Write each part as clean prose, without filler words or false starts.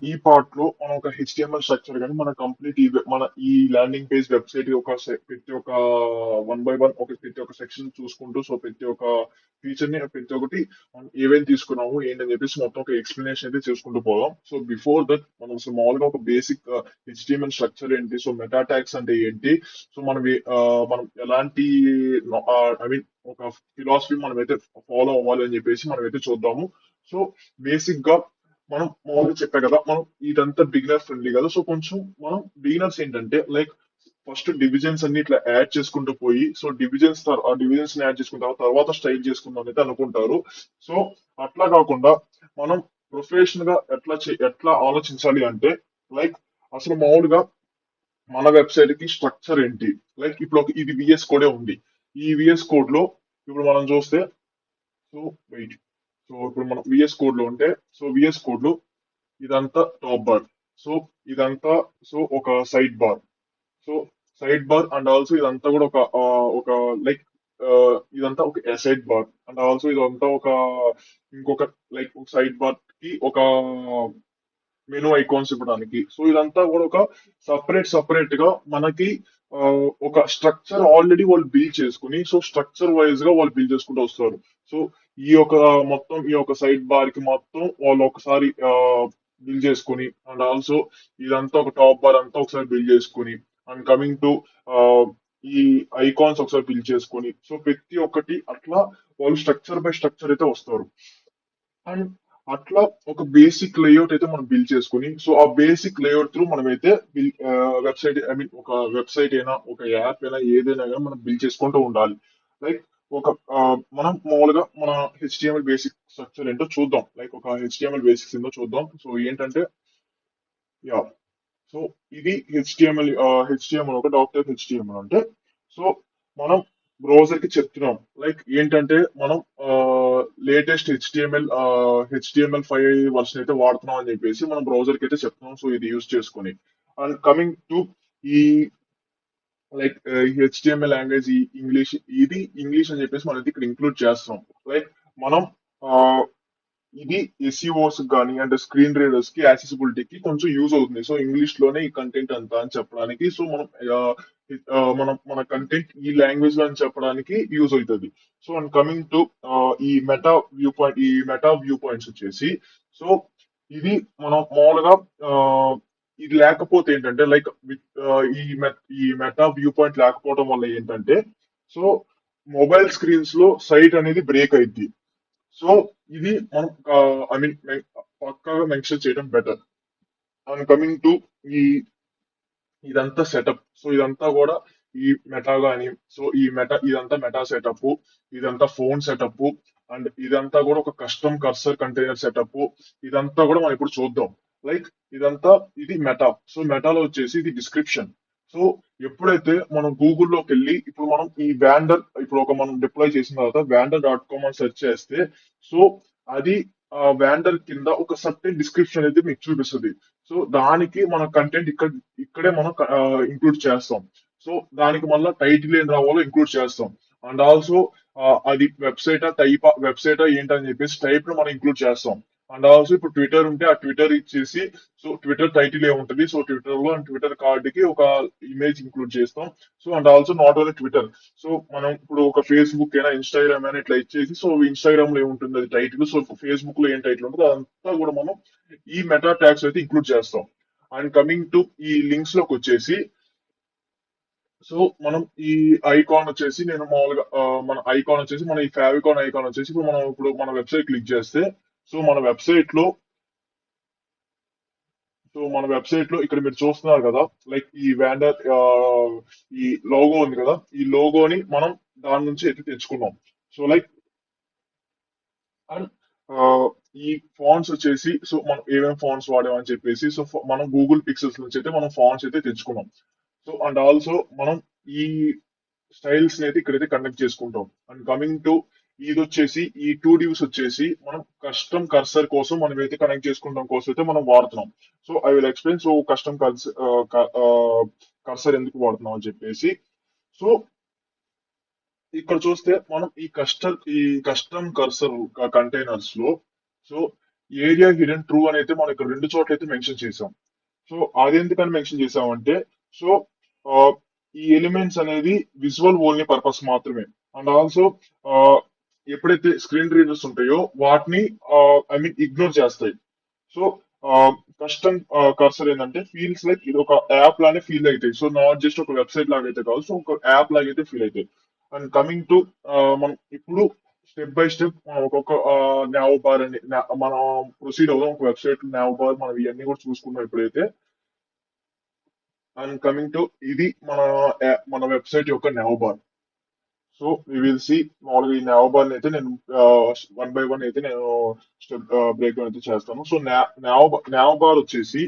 ఈ పార్ట్ లో మనం ఒక హెచ్టిఎంఎల్ స్ట్రక్చర్ కానీ మన కంప్లీట్ మన ఈ ల్యాండింగ్ పేజ్ వెబ్సైట్ ప్రతి ఒక్క వన్ బై వన్ ప్రతి ఒక్క సెక్షన్ చూసుకుంటూ సో ప్రతి ఒక్క ఫీచర్ ని ప్రతి ఒక్కటి మనం ఏమేమి తీసుకున్నాము ఏంటని చెప్పేసి మొత్తం ఒక ఎక్స్ప్లెనేషన్ అయితే చేసుకుంటూ పోదాం. సో బిఫోర్ దట్ మనం అసలు మామూలుగా ఒక బేసిక్ హెచ్టిఎంఎల్ స్ట్రక్చర్ ఏంటి, సో మెటా ట్యాగ్స్ అంటే ఏంటి, సో మనం ఎలాంటి ఐ మీన్ ఒక ఫిలాసఫీ మనం అయితే ఫాలో అవ్వాలి అని చెప్పేసి మనం అయితే చూద్దాము. సో బేసిక్ గా మనం మామూలుగా చెప్పా కదా, మనం ఇదంతా బిగినర్ ఫ్రెండ్లీ కదా, సో కొంచెం మనం బిగినర్స్ ఏంటంటే లైక్ ఫస్ట్ డివిజన్స్ అన్ని ఇట్లా యాడ్ చేసుకుంటూ పోయి సో ఆ డివిజన్స్ యాడ్ చేసుకున్న తర్వాత స్టైల్ చేసుకుందాం అయితే అనుకుంటారు. సో అట్లా కాకుండా మనం ప్రొఫెషనల్ గా ఎట్లా ఆలోచించాలి అంటే లైక్ అసలు మామూలుగా మన వెబ్సైట్ కి స్ట్రక్చర్ ఏంటి, లైక్ ఇప్పుడు ఇది విఎస్ కోడే ఉంది. ఈ విఎస్ కోడ్ లో ఇప్పుడు మనం చూస్తే సో వెయిట్ సో ఇప్పుడు మనం విఎస్ కోడ్ లో ఉంటే సో విఎస్ కోడ్ లో ఇదంతా టాప్ బార్, సో ఇదంతా సో ఒక side bar, so side bar and also ఇదంతా కూడా ఒక లైక్ ఇదంతా ఒక సైడ్ బార్ అండ్ ఆల్సో ఇదంతా ఇంకొక లైక్ ఒక సైడ్ బార్ కి ఒక మెనూ ఐకాన్స్ ఇవ్వడానికి. సో ఇదంతా కూడా ఒక సపరేట్ గా మనకి ఆ, ఒక స్ట్రక్చర్ ఆల్రెడీ వాళ్ళు బిల్డ్ చేసుకుని సో స్ట్రక్చర్ వైజ్ గా వాళ్ళు బిల్డ్ చేసుకుంటూ వస్తారు. సో ఈ యొక్క సైడ్ బార్ కి మొత్తం వాళ్ళు ఒకసారి బిల్డ్ చేసుకుని అండ్ ఆల్సో ఇదంతా ఒక టాప్ బార్ అంతా ఒకసారి బిల్డ్ చేసుకుని అండ్ కమింగ్ టు ఈ ఐకాన్స్ ఒకసారి బిల్డ్ చేసుకొని సో ప్రతి ఒక్కటి అట్లా వాళ్ళు స్ట్రక్చర్ బై స్ట్రక్చర్ అయితే వస్తారు. అండ్ అట్లా ఒక బేసిక్ లేఅవుట్ అయితే మనం బిల్డ్ చేసుకుని సో ఆ బేసిక్ లేఅవుట్ త్రూ మనమైతే వెబ్సైట్ ఐ మీన్ ఒక వెబ్సైట్ అయినా ఒక యాప్ అయినా ఏదైనా కానీ మనం బిల్డ్ చేసుకుంటూ ఉండాలి. లైక్ ఒక మనం మామూలుగా మన హెచ్టిఎంఎల్ బేసిక్ స్ట్రక్చర్ ఏంటో చూద్దాం, లైక్ ఒక హెచ్టిఎంఎల్ బేసిక్స్ ఏంటో చూద్దాం. సో ఏంటంటే యా సో ఇది హెచ్టిఎంఎల్ ఒక డాక్టర్ హెచ్టిఎంఎల్ అంటే సో మనం బ్రౌజర్ కి చెప్తున్నాం లైక్ ఏంటంటే మనం లేటెస్ట్ హెచ్టిఎంఎల్ 5 వర్షన్ అయితే వాడుతున్నాం అని చెప్పేసి మనం బ్రౌజర్ కి అయితే చెప్తున్నాం. సో ఇది యూజ్ చేసుకొని అండ్ కమింగ్ టు ఈ లైక్ హెచ్టిఎంఎల్ లాంగ్వేజ్ ఈ ఇంగ్లీష్, ఇది ఇంగ్లీష్ అని చెప్పేసి మనం అయితే ఇక్కడ ఇంక్లూడ్ చేస్తున్నాం. లైక్ మనం ఇది ఎస్ఈఓస్ కానీ అంటే స్క్రీన్ రీడర్స్ కి యాక్సెసిబిలిటీకి కొంచెం యూజ్ అవుతుంది. సో ఇంగ్లీష్ లోనే ఈ కంటెంట్ అంతా అని చెప్పడానికి సో మన కంటెంట్ ఈ లాంగ్వేజ్ లో అని చెప్పడానికి యూజ్ అవుతుంది. సో అండ్ కమింగ్ టు ఈ మెటా వ్యూ పాయింట్స్ వచ్చేసి సో ఇది మనం మామూలుగా ఆ, ఇది లేకపోతే ఏంటంటే లైక్ ఈ మెటా వ్యూ పాయింట్ లేకపోవడం వల్ల ఏంటంటే సో మొబైల్ స్క్రీన్స్ లో సైట్ అనేది బ్రేక్ అయింది. సో ఇది మనం ఐ మీన్ పక్కాగా మెన్షన్ చేయడం బెటర్. అండ్ కమింగ్ టు ఈ ఇదంతా సెటప్, సో ఇదంతా కూడా ఈ మెటా గాని సో ఇదంతా మెటా సెటప్, ఇదంతా ఫోన్ సెటప్ అండ్ ఇదంతా కూడా ఒక కస్టమ్ కర్సర్ కంటైనర్ సెటప్. ఇదంతా కూడా మనం ఇప్పుడు చూద్దాం. లైక్ ఇదంతా ఇది మెటా, సో మెటాలో వచ్చేసి ఇది డిస్క్రిప్షన్. సో ఎప్పుడైతే మనం గూగుల్లోకి వెళ్ళి ఇప్పుడు మనం ఈ వ్యాండర్ ఇప్పుడు మనం డిప్లాయ్ చేసిన తర్వాత వ్యాండర్.com అని సెర్చ్ చేస్తే సో అది వ్యాండర్ కింద ఒక సర్టెన్ డిస్క్రిప్షన్ అయితే మీకు చూపిస్తుంది. సో దానికి మన కంటెంట్ ఇక్కడే మనం ఇంక్లూడ్ చేస్తాం. సో దానికి మళ్ళీ టైటిల్ ఏం రావాలో ఇంక్లూడ్ చేస్తాం. అండ్ ఆల్సో అది వెబ్సైటా ఏంటని చెప్పేసి టైప్ ను మనం ఇంక్లూడ్ చేస్తాం. అండ్ ఆల్సో ఇప్పుడు ట్విట్టర్ ఉంటే ఆ ట్విట్టర్ ఇచ్చేసి సో ట్విట్టర్ టైటిల్ ఏముంటుంది, సో ట్విట్టర్ లో ట్విట్టర్ కార్డ్ కి ఒక ఇమేజ్ ఇంక్లూడ్ చేస్తాం. So and also not only Twitter, so మనం ఇప్పుడు ఒక ఫేస్బుక్ అయినా ఇన్స్టాగ్రామ్ అయినా ఇట్లా ఇచ్చేసి సో ఇన్స్టాగ్రామ్ లో ఏముంటుంది అది టైటిల్, సో ఫేస్బుక్ లో ఏం టైటిల్ ఉంటుందో అదంతా కూడా మనం ఈ మెటా ట్యాగ్స్ అయితే ఇంక్లూడ్ చేస్తాం. అండ్ కమింగ్ టు ఈ లింక్స్ లోకి వచ్చేసి సో మనం ఈ ఐకాన్ వచ్చేసి నేను మామూలుగా మన ఈ ఫేవికాన్ ఐకాన్ వచ్చేసి ఇప్పుడు మన వెబ్సైట్ క్లిక్ చేస్తే సో మన వెబ్సైట్ లో ఇక్కడ మీరు చూస్తున్నారు కదా, లైక్ ఈ వ్యాండర్ ఈ లోగో ఉంది కదా, ఈ లోగోని మనం దాని నుంచి అయితే తెచ్చుకున్నాం. సో లైక్ అండ్ ఈ ఫాంట్స్ వచ్చేసి సో మనం ఏమేమి ఫాంట్స్ వాడామని చెప్పేసి సో మనం గూగుల్ పిక్సెల్స్ నుంచి అయితే మనం ఫాంట్స్ అయితే తెచ్చుకున్నాం. సో అండ్ ఆల్సో మనం ఈ స్టైల్స్ ని అయితే ఇక్కడైతే కనెక్ట్ చేసుకుంటాం. అండ్ కమింగ్ టు ఇది వచ్చేసి ఈ 2 divs వచ్చేసి మనం కస్టమ్ కర్సర్ కోసం మనం అయితే కనెక్ట్ చేసుకుంటాం కోసం అయితే మనం వాడుతున్నాం. So I will explain so custom cursor ఎందుకు వాడుతున్నాం అని చెప్పేసి. సో ఇక్కడ చూస్తే మనం ఈ కస్టమ్ కర్సర్ కంటైనర్స్ లో సో ఏరియా హిడెన్ ట్రూ అని అయితే మనం ఇక్కడ రెండు చోట్ల అయితే మెన్షన్ చేసాం. సో అది ఎందుకని మెన్షన్ చేసామంటే, సో ఆ, ఈ ఎలిమెంట్స్ అనేది విజువల్ ఓన్లీ పర్పస్ మాత్రమే. అండ్ ఆల్సో ఎప్పుడైతే స్క్రీన్ రీడర్స్ ఉంటాయో వాటిని ఐ మీన్ ఇగ్నోర్ చేస్తాయి. సో కస్టమ్ కర్సర్ ఏంటంటే ఫీల్స్ లైక్ ఇది ఒక యాప్ లానే ఫీల్ అవుతాయి. సో నాట్ జస్ట్ ఒక వెబ్సైట్ లాగా అయితే కాదు, సో ఒక యాప్ లాగా అయితే ఫీల్ అవుతాయి. అండ్ కమింగ్ టు మనం ఇప్పుడు స్టెప్ బై స్టెప్ ఒక్కొక్క నావ్ బార్ అని మనం ప్రొసీడ్ అవుదాం. ఒక వెబ్సైట్ నావ్ బార్ మనం ఇవన్నీ కూడా చూసుకున్నాం ఇప్పుడైతే. అండ్ కమింగ్ టు ఇది మన వెబ్సైట్ యొక్క nav bar. So we will see మామూలుగా ఈ నావ్ బార్ అయితే నేను వన్ బై వన్ అయితే నేను స్టెప్ బ్రేక్ డౌన్ అయితే చేస్తాను. సో నావ్ బార్ వచ్చేసి,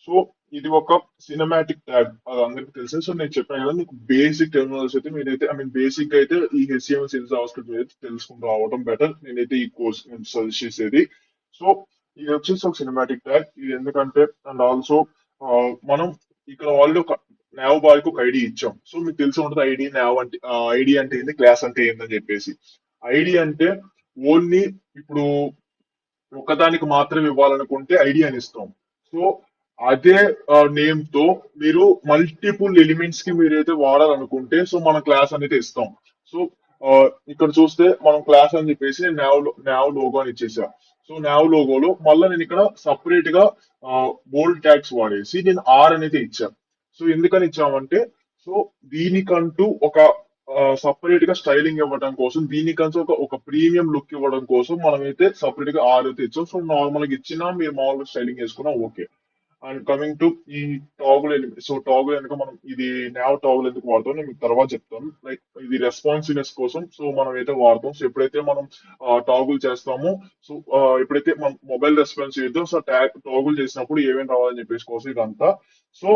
సో ఇది ఒక సినిమాటిక్ ట్యాగ్, అది అందరికీ తెలుసు. సో నేను చెప్పాను కదా మీకు బేసిక్ టెర్మినాలజీ అయితే మీరైతే ఐ మీన్ బేసిక్ గా అయితే ఈ హెచ్టిఎంఎల్ సేల్స్ జావాస్క్రిప్ట్ మీద అయితే తెలుసుకుంటూ రావడం బెటర్. నేనైతే ఈ కోర్స్ నేను సజెస్ట్ చేసేది. సో ఇది వచ్చేసి ఒక సినిమాటిక్ ట్యాగ్. ఇది ఎందుకంటే అండ్ ఆల్సో మనం ఇక్కడ ఆల్రెడీ ఒక నావ్ బార్ కి ఒక ఐడి ఇచ్చాం. సో మీకు తెలిసి ఉంటుంది ఐడి నావ్ అంటే ఐడి అంటే ఏంది, క్లాస్ అంటే ఏందని చెప్పేసి. ఐడి అంటే ఓన్లీ ఇప్పుడు ఒకదానికి మాత్రమే ఇవ్వాలనుకుంటే ఐడి అని ఇస్తాం. సో అదే నేమ్ తో మీరు మల్టిపుల్ ఎలిమెంట్స్ కి మీరైతే వాడాలనుకుంటే సో మన క్లాస్ అనేది ఇస్తాం. సో ఇక్కడ చూస్తే మనం క్లాస్ అని చెప్పేసి నేను నావ్ లోగో అని ఇచ్చేసా. సో నావ్ లోగోలో మళ్ళీ నేను ఇక్కడ సపరేట్ గా బోల్డ్ ట్యాగ్స్ వాడేసి నేను ఆర్ అనేది ఇచ్చా. సో ఎందుకని ఇచ్చామంటే, సో దీనికంటూ ఒక సపరేట్ గా స్టైలింగ్ ఇవ్వడం కోసం, దీనికంటూ ఒక ప్రీమియం లుక్ ఇవ్వడం కోసం మనమైతే సపరేట్ గా ఆర్ అయితే ఇచ్చాం. సో నార్మల్ గా ఇచ్చినా మీరు మామూలుగా స్టైలింగ్ చేసుకున్నా ఓకే. అండ్ కమింగ్ టు ఈ టాగుల్ ఎలిమెంట్. సో టాగుల్ ఎందుకు మనం ఇది నావ్ టాగుల్ ఎందుకు వాడతాం నేను మీకు తర్వాత చెప్తాను. లైక్ ఇది రెస్పాన్సివ్నెస్ కోసం సో మనం అయితే వాడతాం. సో ఎప్పుడైతే మనం టాగుల్ చేస్తామో, సో ఎప్పుడైతే మనం మొబైల్ రెస్పాన్స్ చేద్దాం, సో టాగుల్ చేసినప్పుడు ఏమేమి రావాలని చెప్పేసి కోసం ఇదంతా. So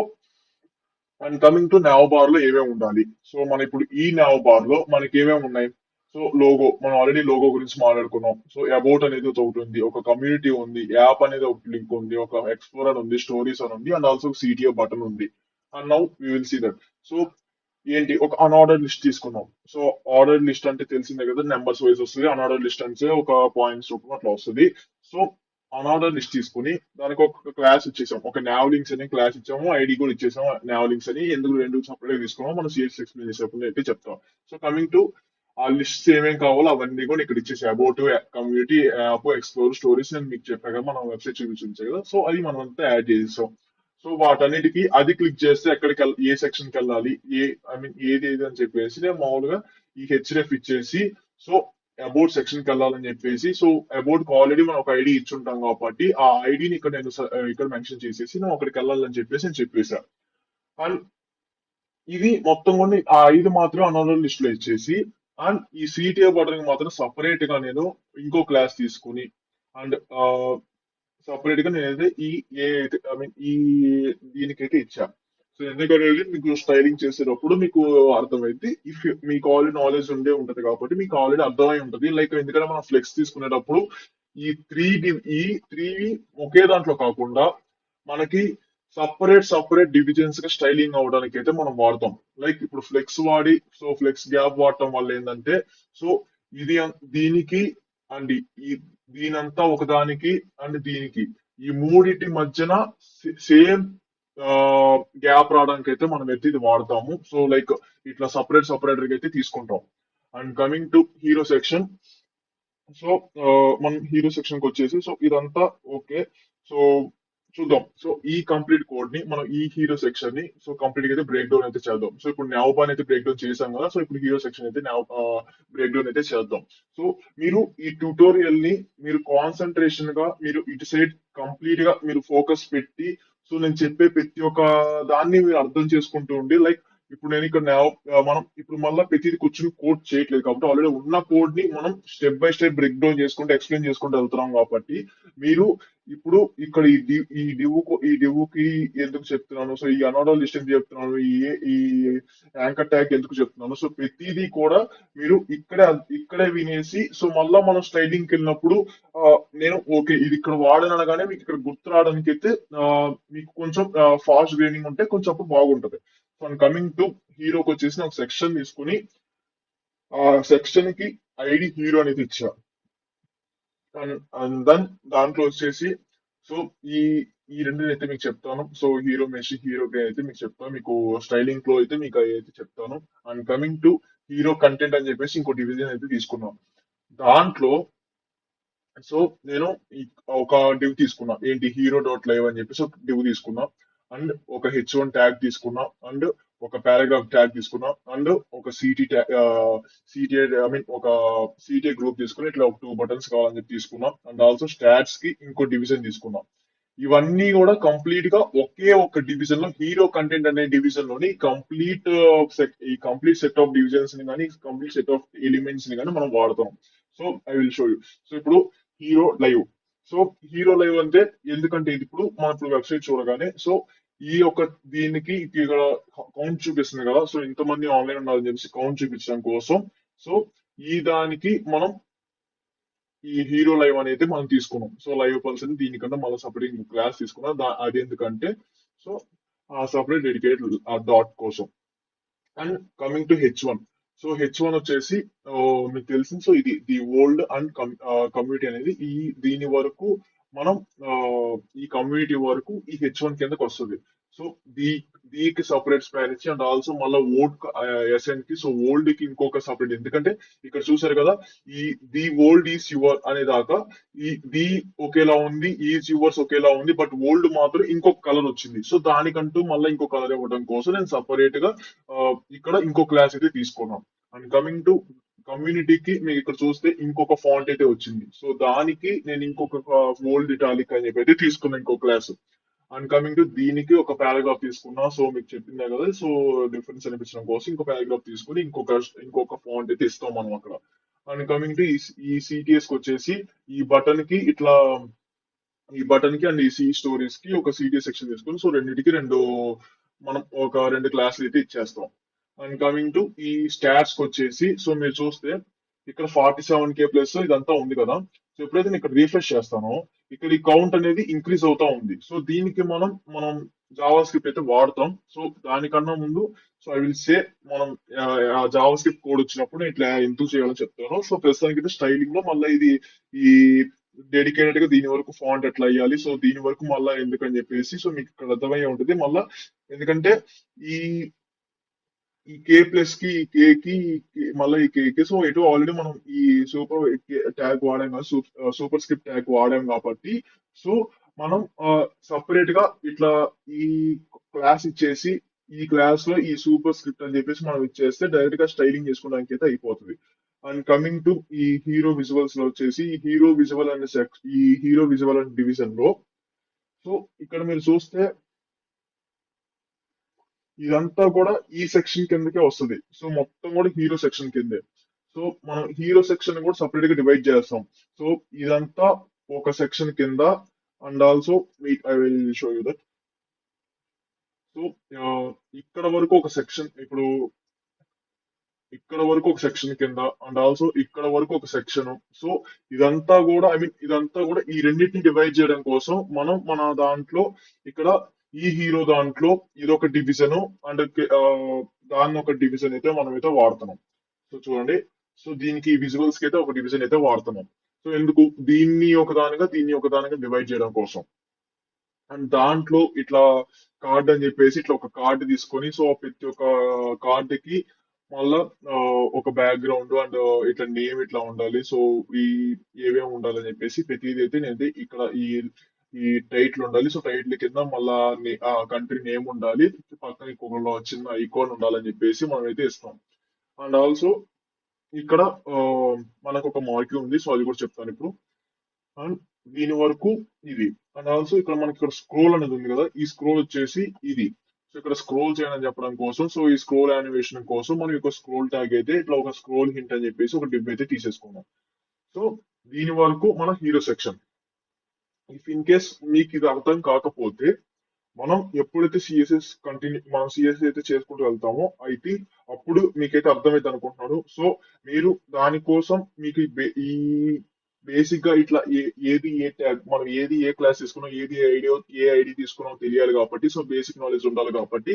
and coming to now bar లో ఏమేమి ఉండాలి. సో మన ఇప్పుడు ఈ నావ్ బార్ లో మనకి ఏమేమి ఉన్నాయి. సో లోగో, మనం ఆల్రెడీ లోగో గురించి మాట్లాడుకున్నాం. సో అబౌట్ అనేది ఒకటి ఉంది, ఒక కమ్యూనిటీ ఉంది, యాప్ అనేది ఒక లింక్ ఉంది, ఒక ఎక్స్ప్లోరర్ ఉంది, స్టోరీస్ అని ఉంది, అండ్ ఆల్సో సిటిఓ బటన్ ఉంది. And now we will see that. So ఏంటి ఒక అన్ఆర్డర్ లిస్ట్ తీసుకున్నాం. సో ఆర్డర్ లిస్ట్ అంటే తెలిసిందే కదా, నెంబర్స్ వైజ్ వస్తుంది. అన్ఆర్డర్ లిస్ట్ అంటే ఒక పాయింట్స్ రూపంలో అట్లా వస్తుంది. సో అన్ఆర్డర్ లిస్ట్ తీసుకుని దానికి ఒక క్లాస్ ఇచ్చేసాం, ఒక నావ్ లింక్స్ అని క్లాస్ ఇచ్చాము, ఐడి కూడా ఇచ్చేసాము నావ్ లింక్స్ అని. ఎందుకు రెండు సపరేట్ తీసుకున్నాము మనం సిఎస్ ఎక్స్ప్లెయిన్ చేసేప్పుడు అయితే చెప్తాం. సో కమింగ్ టు ఆ లిస్ట్ ఏమేం కావాలో అవన్నీ కూడా ఇక్కడ ఇచ్చేసి about community, app, explore, stories నేను మీకు చెప్పాను కదా, మనం వెబ్సైట్ చూపించాం కదా. సో అది మనం అంతా యాడ్ చేసాం. సో వాటన్నిటికీ అది క్లిక్ చేస్తే ఎక్కడికి ఏ సెక్షన్ కి వెళ్ళాలి, ఐ మీన్ ఏది ఏది అని చెప్పేసి నేను మామూలుగా ఈ హెచ్డిఎఫ్ ఇచ్చేసి, సో అబౌట్ సెక్షన్ కి వెళ్ళాలని చెప్పేసి, సో అబౌట్ కి ఆల్రెడీ మనం ఒక ఐడి ఇచ్చుంటాం కాబట్టి ఆ ఐడిని ఇక్కడ నేను ఇక్కడ మెన్షన్ చేసేసి నేను అక్కడికి వెళ్ళాలని చెప్పేసి నేను చెప్పేసా. అండ్ ఇది మొత్తం కూడా ఆ ఐదు మాత్రం అనదర్ లిస్ట్ లో ఇచ్చేసి, అండ్ ఈ సిటిఓ బటన్ మాత్రం సపరేట్ గా నేను ఇంకో క్లాస్ తీసుకుని అండ్ సపరేట్ గా నేనైతే ఈ ఏ ఐ మీన్ ఈ దీనికైతే ఇచ్చా. సో ఎందుకంటే మీకు స్టైలింగ్ చేసేటప్పుడు మీకు అర్థమైంది. ఇఫ్ మీకు ఆల్రెడీ నాలెడ్జ్ ఉండే ఉంటది కాబట్టి మీకు ఆల్రెడీ అర్థమై ఉంటది. లైక్ ఎందుకంటే మనం ఫ్లెక్స్ తీసుకునేటప్పుడు ఈ ఈ త్రీ ఒకే దాంట్లో కాకుండా మనకి సపరేట్ డివిజన్స్ గా స్టైలింగ్ అవడానికి అయితే మనం వాడతాం. లైక్ ఇప్పుడు ఫ్లెక్స్ వాడి, సో ఫ్లెక్స్ గ్యాప్ వాడటం వల్ల ఏంటంటే, సో ఇది దీనికి అండ్ ఈ దీనంతా ఒకదానికి అండ్ దీనికి ఈ మూడిటి మధ్యన సేమ్ గ్యాప్ రావడానికి అయితే మనం అయితే ఇది వాడతాము. సో లైక్ ఇట్లా సపరేట్ అయితే తీసుకుంటాం. And coming to hero section. So మనం హీరో సెక్షన్ కి వచ్చేసి, సో ఇదంతా ఓకే. సో చూద్దాం. సో ఈ కంప్లీట్ కోడ్ ని మనం ఈ హీరో సెక్షన్ ని సో కంప్లీట్ గా అయితే బ్రేక్ డౌన్ అయితే చేద్దాం. సో ఇప్పుడు నావ్బాన్ అయితే బ్రేక్ డౌన్ చేసాం కదా, సో ఇప్పుడు హీరో సెక్షన్ అయితే బ్రేక్ డౌన్ అయితే చేద్దాం. సో మీరు ఈ ట్యూటోరియల్ ని మీరు కాన్సన్ట్రేషన్ గా మీరు ఇటు సైడ్ కంప్లీట్ గా మీరు ఫోకస్ పెట్టి, సో నేను చెప్పే ప్రతి ఒక్క దాన్ని మీరు అర్థం చేసుకుంటూ ఉండి, లైక్ ఇప్పుడు నేను ఇక్కడ మనం ఇప్పుడు మళ్ళీ ప్రతిది కూర్చుని కోడ్ చేయట్లేదు కాబట్టి ఆల్రెడీ ఉన్న కోడ్ ని మనం step by step break down చేసుకుంటూ ఎక్స్ప్లెయిన్ చేసుకుంటూ వెళ్తున్నాం కాబట్టి మీరు ఇప్పుడు ఇక్కడ ఈ డివ్ కి ఎందుకు చెప్తున్నాను, సో ఈ అనోడల్ లిస్ట్ ఎందుకు చెప్తున్నాను, ఈ యాంకర్ ట్యాగ్ ఎందుకు చెప్తున్నాను, సో ప్రతిదీ కూడా మీరు ఇక్కడే వినేసి, సో మళ్ళా మనం స్లైడింగ్కి వెళ్ళినప్పుడు నేను ఓకే ఇది ఇక్కడ వాడను అనగానే మీకు ఇక్కడ గుర్తు రావడానికి అయితే మీకు కొంచెం ఫాస్ట్ గ్రైనింగ్ ఉంటే కొంచెం అప్పుడు బాగుంటది. సో కమింగ్ టు హీరోకి వచ్చేసి ఒక సెక్షన్ తీసుకుని ఆ సెక్షన్ కి ఐడి హీరో అనేది ఇచ్చా. అండ్ దెన్ దాంట్లో వచ్చేసి సో ఈ ఈ రెండు అయితే మీకు చెప్తాను. సో హీరో మెషి హీరో గ్రే అయితే మీకు చెప్తాను. మీకు స్టైలింగ్ లో అయితే మీకు అవి అయితే చెప్తాను. And coming to hero content అని చెప్పేసి ఇంకో డివిజన్ అయితే తీసుకున్నాం. దాంట్లో సో నేను ఒక డివ్ తీసుకున్నా, ఏంటి హీరో డాట్ లైవ్ అని చెప్పేసి ఒక డివ్ తీసుకున్నా. అండ్ ఒక H1 ట్యాగ్ తీసుకున్నా. అండ్ ఒక పారాగ్రాఫ్ ట్యాగ్ తీసుకున్నా. అండ్ ఒక సిటీ ఐ మీన్ ఒక సిటీ గ్రూప్ తీసుకుని ఇట్లా ఒక 2 బటన్స్ కావాలని చెప్పి తీసుకున్నా. అండ్ ఆల్సో స్టాట్స్ కి ఇంకో డివిజన్ తీసుకున్నా. ఇవన్నీ కూడా కంప్లీట్ గా ఒకే ఒక డివిజన్ లో హీరో కంటెంట్ అనే డివిజన్ లోని ఈ కంప్లీట్ సెట్ ఆఫ్ డివిజన్స్ ని కానీ కంప్లీట్ సెట్ ఆఫ్ ఎలిమెంట్స్ ని కానీ మనం వాడతాం. So I will show you. So ఇప్పుడు hero live. So hero live అంటే ఎందుకంటే ఇది ఇప్పుడు మనం ఇప్పుడు వెబ్సైట్ చూడగానే సో ఈ యొక్క దీనికి ఇక్కడ కౌంట్ చూపిస్తుంది కదా. సో ఇంతమంది ఆన్లైన్ ఉన్నారని చెప్పేసి కౌంట్ చూపించడం కోసం సో ఈ దానికి మనం ఈ హీరో లైవ్ అనేది మనం తీసుకున్నాం. సో లైవ్ పల్స్ దీనికన్నా మళ్ళీ సపరేట్ క్లాస్ తీసుకున్నాం. అది ఎందుకంటే సో ఆ సపరేట్ డెడికేటెడ్ ఆ డాట్ కోసం. And coming to H1. So H1 వచ్చేసి మీకు తెలిసింది. సో ఇది ది ఓల్డ్ అండ్ కమ్యూనిటీ అనేది దీని వరకు మనం ఆ, ఈ కమ్యూనిటీ వరకు ఈ H1 కిందకి వస్తుంది. సో దీ దీనికి సపరేట్ స్పాన్ ఇచ్చి అండ్ ఆల్సో మళ్ళీ ఎస్ఎన్ కి సో ఓల్డ్ కి ఇంకొక సపరేట్. ఎందుకంటే ఇక్కడ చూసారు కదా, ఈ ది ఓల్డ్ ఈస్ యువర్ అనే దాకా ది ఒకేలా ఉంది, ఈజ్ యువర్స్ ఒకేలా ఉంది, బట్ ఓల్డ్ మాత్రం ఇంకొక కలర్ వచ్చింది. సో దానికంటూ మళ్ళీ ఇంకో కలర్ ఇవ్వడం కోసం నేను సపరేట్ గా ఇక్కడ ఇంకో క్లాస్ అయితే తీసుకున్నాం. అండ్ కమింగ్ టు కమ్యూనిటీకి మీకు ఇక్కడ చూస్తే ఇంకొక ఫాంట్ అయితే వచ్చింది. సో దానికి నేను ఇంకొక ఓల్డ్ ఇటాలిక్ అని చెప్పి అయితే తీసుకున్నా ఇంకో క్లాస్. అండ్ కమింగ్ టు దీనికి ఒక పారాగ్రాఫ్ తీసుకున్నా. సో మీకు చెప్పిందే కదా, సో డిఫరెన్స్ అనిపించడం కోసం ఇంకో పారాగ్రాఫ్ తీసుకుని ఇంకొక ఫాంట్ అయితే ఇస్తాం మనం అక్కడ. అండ్ కమింగ్ టు ఈ సిటిఎస్ కి వచ్చేసి ఈ బటన్ కి ఇట్లా ఈ బటన్ కి అండ్ ఈ స్టోరీస్ కి ఒక సిటీ సెక్షన్ తీసుకొని సో రెండింటికి మనం ఒక రెండు క్లాసులు అయితే ఇచ్చేస్తాం. అండ్ కమింగ్ టు ఈ స్టాట్స్ కి వచ్చేసి సో మీరు చూస్తే ఇక్కడ 47K ప్లస్ ఇదంతా ఉంది కదా. సో ఎప్పుడైతే నేను ఇక్కడ రీఫ్రెష్ చేస్తానో ఇక్కడ ఈ కౌంట్ అనేది ఇంక్రీజ్ అవుతా ఉంది. సో దీనికి మనం జావా స్క్రిప్ట్ అయితే వాడతాం. సో దానికన్నా ముందు సో ఐ విల్ సే మనం జావా స్క్రిప్ట్ కోడ్ వచ్చినప్పుడు ఇట్లా ఎందుకు చేయాలని చెప్తాను. సో ప్రస్తుతానికి అయితే స్టైలింగ్ లో మళ్ళీ ఇది ఈ డెడికేటెడ్ గా దీని వరకు ఫాంట్ ఎట్లా అయ్యాలి, సో దీని వరకు మళ్ళీ ఎందుకని చెప్పేసి సో మీకు ఇక్కడ అర్థమయ్యే ఉంటుంది మళ్ళా. ఎందుకంటే ఈ ఈ కే ప్లస్ కి ఈ కే కి మళ్ళీ ఈ కే కి సో ఎటు ఆల్రెడీ మనం ఈ సూపర్ ట్యాగ్ వాడాం కదా, సూపర్ స్క్రిప్ట్ ట్యాగ్ వాడాం కాబట్టి సో మనం సపరేట్ గా ఇట్లా ఈ క్లాస్ ఇచ్చేసి ఈ క్లాస్ లో ఈ సూపర్ స్క్రిప్ట్ అని చెప్పేసి మనం ఇచ్చేస్తే డైరెక్ట్ గా స్టైలింగ్ చేసుకోవడానికి అయితే అయిపోతుంది. అండ్ కమింగ్ టు ఈ హీరో విజువల్స్ లో వచ్చేసి ఈ హీరో విజువల్ అనే డివిజన్ లో సో ఇక్కడ మీరు చూస్తే ఇదంతా కూడా ఈ సెక్షన్ కిందకే వస్తుంది. సో మొత్తం కూడా హీరో సెక్షన్ కిందే. సో మనం హీరో సెక్షన్ కూడా సపరేట్ గా డివైడ్ చేస్తాం. సో ఇదంతా ఒక సెక్షన్ కింద. And also I will show you that. So ఇక్కడ వరకు ఒక సెక్షన్, ఇప్పుడు ఇక్కడ వరకు ఒక సెక్షన్ కింద అండ్ ఆల్సో ఇక్కడ వరకు ఒక సెక్షన్. సో ఇదంతా కూడా ఐ మీన్ ఇదంతా కూడా ఈ రెండింటిని డివైడ్ చేయడం కోసం మనం మన దాంట్లో ఇక్కడ ఈ హీరో దాంట్లో ఇదొక డివిజన్ అండ్ దాన్ని ఒక డివిజన్ అయితే మనం అయితే వాడుతున్నాం. సో చూడండి. సో దీనికి విజువల్స్ కి అయితే ఒక డివిజన్ అయితే వాడుతున్నాం. సో ఎందుకు దీన్ని ఒకదానిగా డివైడ్ చేయడం కోసం. అండ్ దాంట్లో ఇట్లా కార్డ్ అని చెప్పేసి ఇట్లా ఒక కార్డు తీసుకొని సో ప్రతి ఒక్క కార్డుకి మళ్ళా ఆ, ఒక బ్యాక్గ్రౌండ్ అండ్ ఇట్లా నేమ్ ఇట్లా ఉండాలి. సో ఈ ఏమేమి ఉండాలని చెప్పేసి ప్రతిదీ అయితే నేను ఇక్కడ ఈ టైటిల్ ఉండాలి. సో టైటిల్ కింద మళ్ళా ఆ కంట్రీ నేమ్ ఉండాలి. పక్కన ఇంకొక చిన్న ఐకాన్ ఉండాలని చెప్పేసి మనం అయితే ఇస్తాం. అండ్ ఆల్సో ఇక్కడ మనకు ఒక మార్కి ఉంది. సో అది కూడా చెప్తాను ఇప్పుడు. అండ్ దీని వరకు ఇది. అండ్ ఆల్సో ఇక్కడ మనకి ఇక్కడ స్క్రోల్ అనేది ఉంది కదా, ఈ స్క్రోల్ వచ్చేసి ఇది. సో ఇక్కడ స్క్రోల్ చేయని చెప్పడం కోసం సో ఈ స్క్రోల్ యానిమేషన్ కోసం మనం ఒక స్క్రోల్ ట్యాగ్ అయితే ఇట్లా ఒక స్క్రోల్ హింట్ అని చెప్పేసి ఒక డిబ్ అయితే తీసేసుకున్నాం. సో దీని వరకు మన hero section. If in case మీకు ఇది అర్థం కాకపోతే మనం ఎప్పుడైతే మనం సిఎస్ఎస్ అయితే చేసుకుంటూ వెళ్తామో అయితే అప్పుడు మీకైతే అర్థమైతే అనుకుంటున్నాను. సో మీరు దానికోసం మీకు ఈ బేసిక్ గా ఇట్లా ఏది ఏ ట్యాగ్ మనం ఏది ఏ క్లాస్ తీసుకున్నాం ఏది ఏ ఐడి తీసుకున్నాం తెలియాలి కాబట్టి సో బేసిక్ నాలెడ్జ్ ఉండాలి కాబట్టి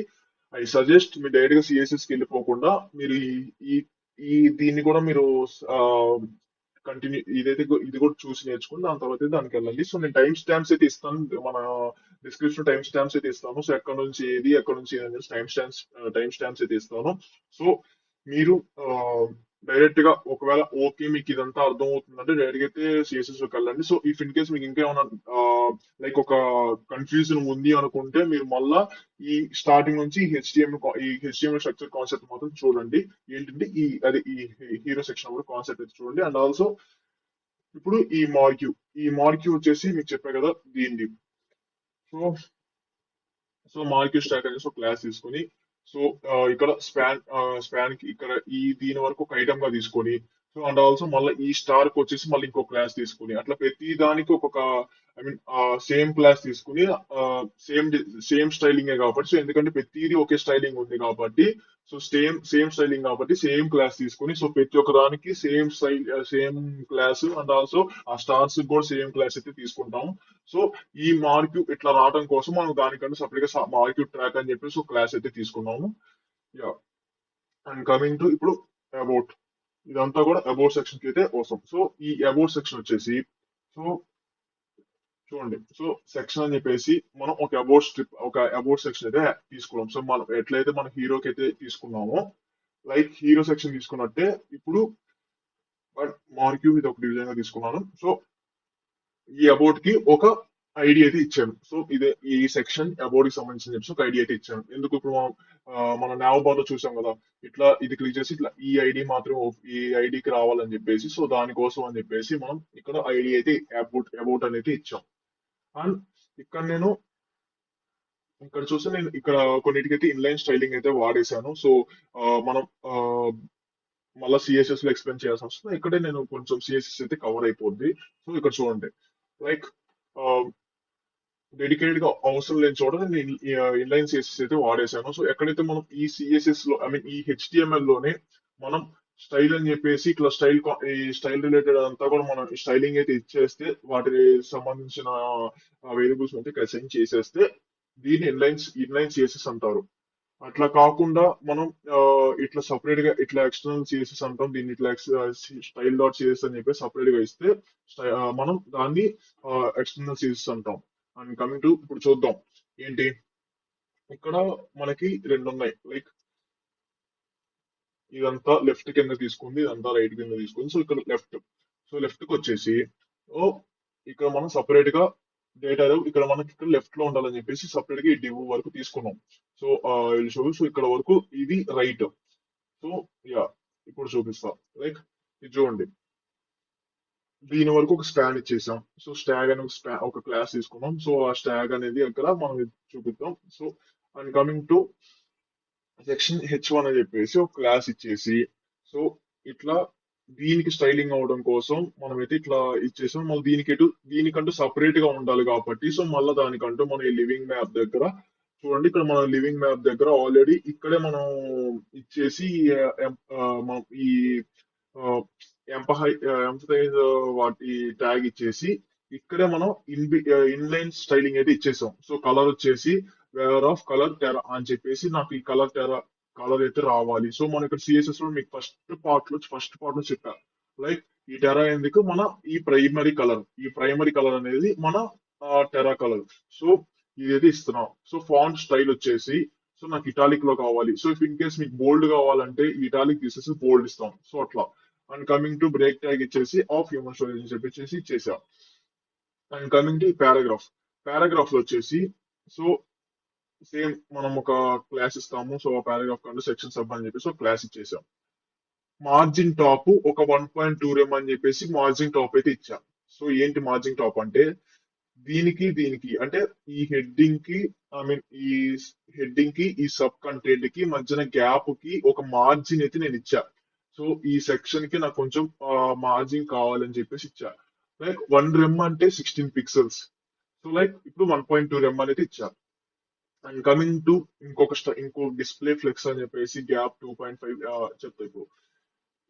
ఐ సజెస్ట్ మీరు డైరెక్ట్ గా సిఎస్ఎస్ కి వెళ్ళిపోకుండా మీరు ఈ ఈ ఈ దీన్ని కూడా మీరు కంటిన్యూ ఇదైతే ఇది కూడా చూసి నేర్చుకుని దాని తర్వాత దానికి వెళ్ళాలి. సో నేను టైం స్టాంప్స్ అయితే ఇస్తాను, మన డిస్క్రిప్షన్ టైం స్టాంప్స్ అయితే ఇస్తాను. సో ఎక్కడ నుంచి ఏది ఎక్కడ నుంచి ఏది అనేసి టైం స్టాంప్స్ అయితే ఇస్తాను. సో మీరు డైరెక్ట్ గా ఒకవేళ ఓకే మీకు ఇదంతా అర్థం అవుతుందంటే డైరెక్ట్ అయితే సిఎస్ఎస్ లోకి వెళ్ళండి. సో ఇఫ్ ఇన్ కేస్ మీకు ఇంకా ఏమైనా లైక్ ఒక కన్ఫ్యూజన్ ఉంది అనుకుంటే మీరు మళ్ళా ఈ స్టార్టింగ్ నుంచి ఈ హెచ్టిఎంఎల్ స్ట్రక్చర్ కాన్సెప్ట్ మాత్రం చూడండి. ఏంటంటే ఈ హీరో సెక్షన్ కూడా కాన్సెప్ట్ అయితే చూడండి. అండ్ ఆల్సో ఇప్పుడు ఈ మార్క్యూ వచ్చేసి మీకు చెప్పా కదా దీనిది. సో సో మార్కెట్ స్టాక్ అనేసి ఒక క్లాస్ తీసుకొని, సో ఇక్కడ స్పాన్ కి ఇక్కడ దీని వరకు ఒక ఐటమ్ గా తీసుకొని, సో అండ్ ఆల్సో మళ్ళీ ఈ స్టార్ కి వచ్చేసి మళ్ళీ ఇంకో క్లాస్ తీసుకొని, అట్లా ప్రతి దానికి ఒక్కొక్క ఐ మీన్ సేమ్ క్లాస్ తీసుకుని సేమ్ సేమ్ స్టైలింగ్ కాబట్టి, సో ఎందుకంటే ప్రతిదీ ఒకే స్టైలింగ్ ఉంది కాబట్టి, సో సేమ్ స్టైలింగ్ కాబట్టి సేమ్ క్లాస్ తీసుకొని, సో ప్రతి ఒక్క దానికి same style same class and also ఆ స్టార్స్ కూడా సేమ్ క్లాస్ అయితే తీసుకుంటాం. సో ఈ మార్క్యూ ఇట్లా రావడం కోసం మనం దానికంటే సపరేట్ గా మార్క్యూ ట్రాక్ అని చెప్పేసి ఒక క్లాస్ అయితే తీసుకున్నాము. యా, అండ్ కమింగ్ టు ఇప్పుడు అబౌట్, ఇదంతా కూడా అబౌట్ సెక్షన్ కి అయితే అవసరం. సో ఈ అబౌట్ సెక్షన్ వచ్చేసి, సో చూడండి, సో సెక్షన్ అని చెప్పేసి మనం ఒక అబౌట్ సెక్షన్ అయితే తీసుకున్నాం. సో మనం ఎట్లయితే మన హీరోకి అయితే తీసుకున్నామో లైక్ హీరో సెక్షన్ తీసుకున్నట్టే ఇప్పుడు బట్ మార్క్యూ ఇది ఒక డివిజన్ గా తీసుకున్నాను. సో ఈ అబౌట్ కి ఒక ఐడి అయితే ఇచ్చాను. సో ఇదే ఈ సెక్షన్ అబౌట్ కి సంబంధించిన చెప్పేసి ఒక ఐడి అయితే ఇచ్చాను. ఎందుకు ఇప్పుడు మన నావ్ బార్ లో చూసాం కదా, ఇట్లా ఇది క్లిక్ చేసి ఇట్లా ఈ ఐడి మాత్రం ఈ ఐడికి రావాలని చెప్పేసి, సో దానికోసం అని చెప్పేసి మనం ఇక్కడ ఐడి అయితే అబౌట్ అనేది ఇచ్చాం. అండ్ ఇక్కడ నేను ఇక్కడ చూస్తే నేను ఇక్కడ కొన్నిటికైతే ఇన్లైన్ స్టైలింగ్ అయితే వాడేశాను. సో మనం మళ్ళీ సిఎస్ఎస్ లో ఎక్స్ప్లెయిన్ చేయాల్సి వస్తుంది. ఇక్కడే నేను కొంచెం సిఎస్ఎస్ అయితే కవర్ అయిపోద్ది. సో ఇక్కడ చూడండి, లైక్ డెడికేటెడ్ గా అవసరం లేని చోట నేను ఇన్లైన్ సిఎస్ఎస్ అయితే వాడేశాను. సో ఎక్కడైతే మనం ఈ సిఎస్ఎస్ లో ఐ మీన్ ఈ హెచ్టిఎంఎల్ లోనే మనం స్టైల్ అని చెప్పేసి ఇట్లా ఈ స్టైల్ రిలేటెడ్ అంతా కూడా మనం స్టైలింగ్ అయితే ఇచ్చేస్తే వాటికి సంబంధించిన వేరియబుల్స్ అయితే ఇక్కడ సెండ్ చేసేస్తే దీన్ని ఇన్లైన్ సిఎస్ఎస్ అంటారు. అట్లా కాకుండా మనం ఇట్లా సపరేట్ గా ఇట్లా ఎక్స్టర్నల్ సిఎస్ఎస్ అంటాం, దీన్ని ఇట్లా స్టైల్ డాట్ సిఎస్ అని చెప్పి సపరేట్ గా ఇస్తే మనం దాన్ని ఎక్స్టర్నల్ సిఎస్ఎస్ అంటాం. అండ్ కమింగ్ టు ఇప్పుడు చూద్దాం ఏంటి, ఇక్కడ మనకి రెండు ఉన్నాయి. లైక్ ఇదంతా లెఫ్ట్ కింద తీసుకుంది, ఇదంతా రైట్ కింద తీసుకుంది. సో ఇక్కడ లెఫ్ట్ కి వచ్చేసి ఓ ఇక్కడ మనం సపరేట్ గా డేటా ఇక్కడ మనకి ఇక్కడ లెఫ్ట్ లో ఉండాలని చెప్పేసి సపరేట్ గా ఈ డివ్ వరకు తీసుకున్నాం. సో సో ఇక్కడ వరకు ఇది రైట్. సో యా, ఇప్పుడు చూపిస్తా. లైక్ ఇది చూడండి, దీని వరకు ఒక స్టాగ్ ఇచ్చేసాం. సో స్టాగ్ అని ఒక క్లాస్ తీసుకున్నాం. సో ఆ స్టాగ్ అనేది అక్కడ మనం ఇది చూపిద్దాం. So and coming to section H one అని చెప్పేసి ఒక క్లాస్ ఇచ్చేసి, సో ఇట్లా దీనికి స్టైలింగ్ అవడం కోసం మనమైతే ఇట్లా ఇచ్చేసాం. మళ్ళీ దీనికంటూ సపరేట్ గా ఉండాలి కాబట్టి, సో మళ్ళీ దానికంటూ మనం ఈ లివింగ్ మ్యాప్ దగ్గర చూడండి, ఇక్కడ మనం లివింగ్ మ్యాప్ దగ్గర ఆల్రెడీ ఇక్కడే మనం ఇచ్చేసి మనం ఈ ఎంపసైజ్ వాటి ట్యాగ్ ఇచ్చేసి ఇక్కడే మనం ఇన్లైన్ స్టైలింగ్ అయితే ఇచ్చేసాం. సో కలర్ వచ్చేసి వేర్ ఆఫ్ కలర్ టెరా అని చెప్పేసి నాకు ఈ కలర్ అయితే రావాలి. సో మనం ఇక్కడ సిఎస్ఎస్ లో మీకు ఫస్ట్ పార్ట్ లో చెప్పా, లైక్ ఈ టెరా ఎందుకు మన ఈ ప్రైమరీ కలర్ అనేది మన టెరా కలర్. సో ఇదైతే ఇస్తున్నాం. సో ఫాంట్ స్టైల్ వచ్చేసి, సో నాకు ఇటాలిక్ లో కావాలి. సో ఇఫ్ ఇన్ కేస్ మీకు బోల్డ్ కావాలంటే ఇటాలిక్ తీసేసి బోల్డ్ ఇస్తాం. సో అట్లా. And coming to break tag ఇచ్చేసి ఆఫ్ హ్యూమన్ స్టోరేజ్ అని చెప్పేసి ఇచ్చేసాం. అండ్ కమింగ్ టు పారాగ్రాఫ్ లో వచ్చేసి, సో సేమ్ మనం ఒక క్లాస్ ఇస్తాము. సో ఆ పారాగ్రాఫ్ కంటే సెక్షన్ సబ్ అని చెప్పేసి ఒక క్లాస్ ఇచ్చేసాం. మార్జిన్ టాప్ ఒక 1.2 రెమ్ అని చెప్పేసి మార్జిన్ టాప్ అయితే ఇచ్చాం. సో ఏంటి మార్జిన్ టాప్ అంటే దీనికి అంటే ఈ హెడ్డింగ్ కి ఐ మీన్ ఈ సబ్ కంటెంట్ కి మధ్యన గ్యాప్ కి ఒక మార్జిన్ అయితే నేను ఇచ్చా. సో ఈ సెక్షన్ కి నాకు కొంచెం మార్జిన్ కావాలని చెప్పేసి ఇచ్చా. లైక్ 1 రెమ్ అంటే 16 పిక్సెల్స్. సో లైక్ ఇప్పుడు 1.2 రెమ్ అనేది ఇచ్చా. అండ్ కమింగ్ టు ఇంకో డిస్ప్లే ఫ్లెక్స్ అని చెప్పేసి గ్యాప్ 2.5 చెప్తా. ఇప్పుడు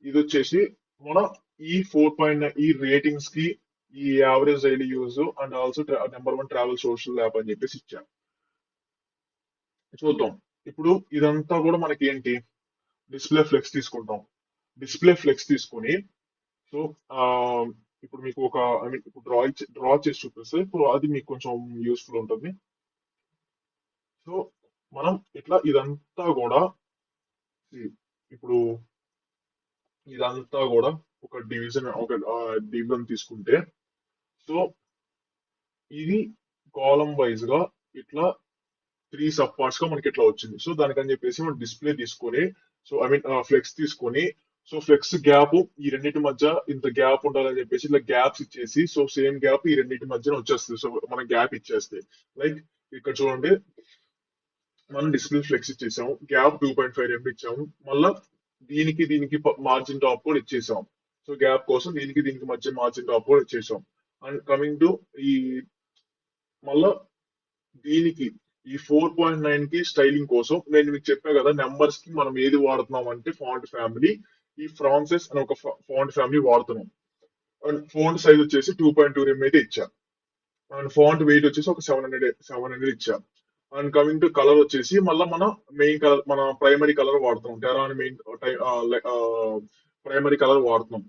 ఇది వచ్చేసి మన ఈ 4.9 ఈ రేటింగ్స్ కి ఈ average daily use and also number 1 travel social app అని చెప్పేసి ఇచ్చా. చూద్దాం ఇప్పుడు ఇదంతా కూడా మనకి ఏంటి, డిస్ప్లే ఫ్లెక్స్ తీసుకుంటాం. డిస్ప్లే ఫ్లెక్స్ తీసుకొని, సో ఇప్పుడు మీకు ఒక ఐ మీన్ ఇప్పుడు డ్రా చేసి చూపిస్తే ఇప్పుడు అది మీకు కొంచెం యూస్ఫుల్ ఉంటుంది. సో మనం ఇట్లా ఇదంతా కూడా ఇప్పుడు ఇదంతా కూడా ఒక డివిజన్ తీసుకుంటే, సో ఇది కాలం వైజ్ గా ఇట్లా 3 సబ్ పార్ట్స్ గా మనకి ఇట్లా వచ్చింది. సో దానికని చెప్పేసి మనం డిస్ప్లే తీసుకొని, సో ఐ మీన్ ఫ్లెక్స్ తీసుకొని, సో ఫ్లెక్స్ గ్యాప్ ఈ రెండింటి మధ్య ఇంత గ్యాప్ ఉండాలని చెప్పేసి ఇట్లా గ్యాప్స్ ఇచ్చేసి, సో సేమ్ గ్యాప్ ఈ రెండింటి మధ్యన వచ్చేస్తుంది. సో మనం గ్యాప్ ఇచ్చేస్తే లైక్ ఇక్కడ చూడండి, మనం డిస్ప్లే ఫ్లెక్స్ ఇచ్చేసాము, గ్యాప్ 2.5 ఎంబీ ఇచ్చాము, మళ్ళా దీనికి మార్జిన్ టాప్ కూడా ఇచ్చేసాం. సో గ్యాప్ కోసం దీనికి మధ్య మార్జిన్ టాప్ కూడా ఇచ్చేసాం. అండ్ కమింగ్ టు ఈ మళ్ళా దీనికి ఈ 4.9 కి స్టైలింగ్ కోసం నేను మీకు చెప్పా కదా, నెంబర్స్ కి మనం ఏది వాడుతున్నాం అంటే ఫాంట్ ఫ్యామిలీ, ఈ ఫ్రాన్సెస్ అనే ఒక ఫాంట్ ఫ్యామిలీ వాడుతున్నాం. అండ్ ఫాంట్ సైజ్ వచ్చేసి 2.2 అయితే ఇచ్చా. అండ్ ఫాంట్ వెయిట్ వచ్చేసి ఒక 700 ఇచ్చా. అండ్ కమింగ్ టు కలర్ వచ్చేసి మళ్ళీ మన మెయిన్ కలర్, మన ప్రైమరీ కలర్ వాడుతున్నాం, టెరాన్ మెయిన్ ప్రైమరీ కలర్ వాడుతున్నాం.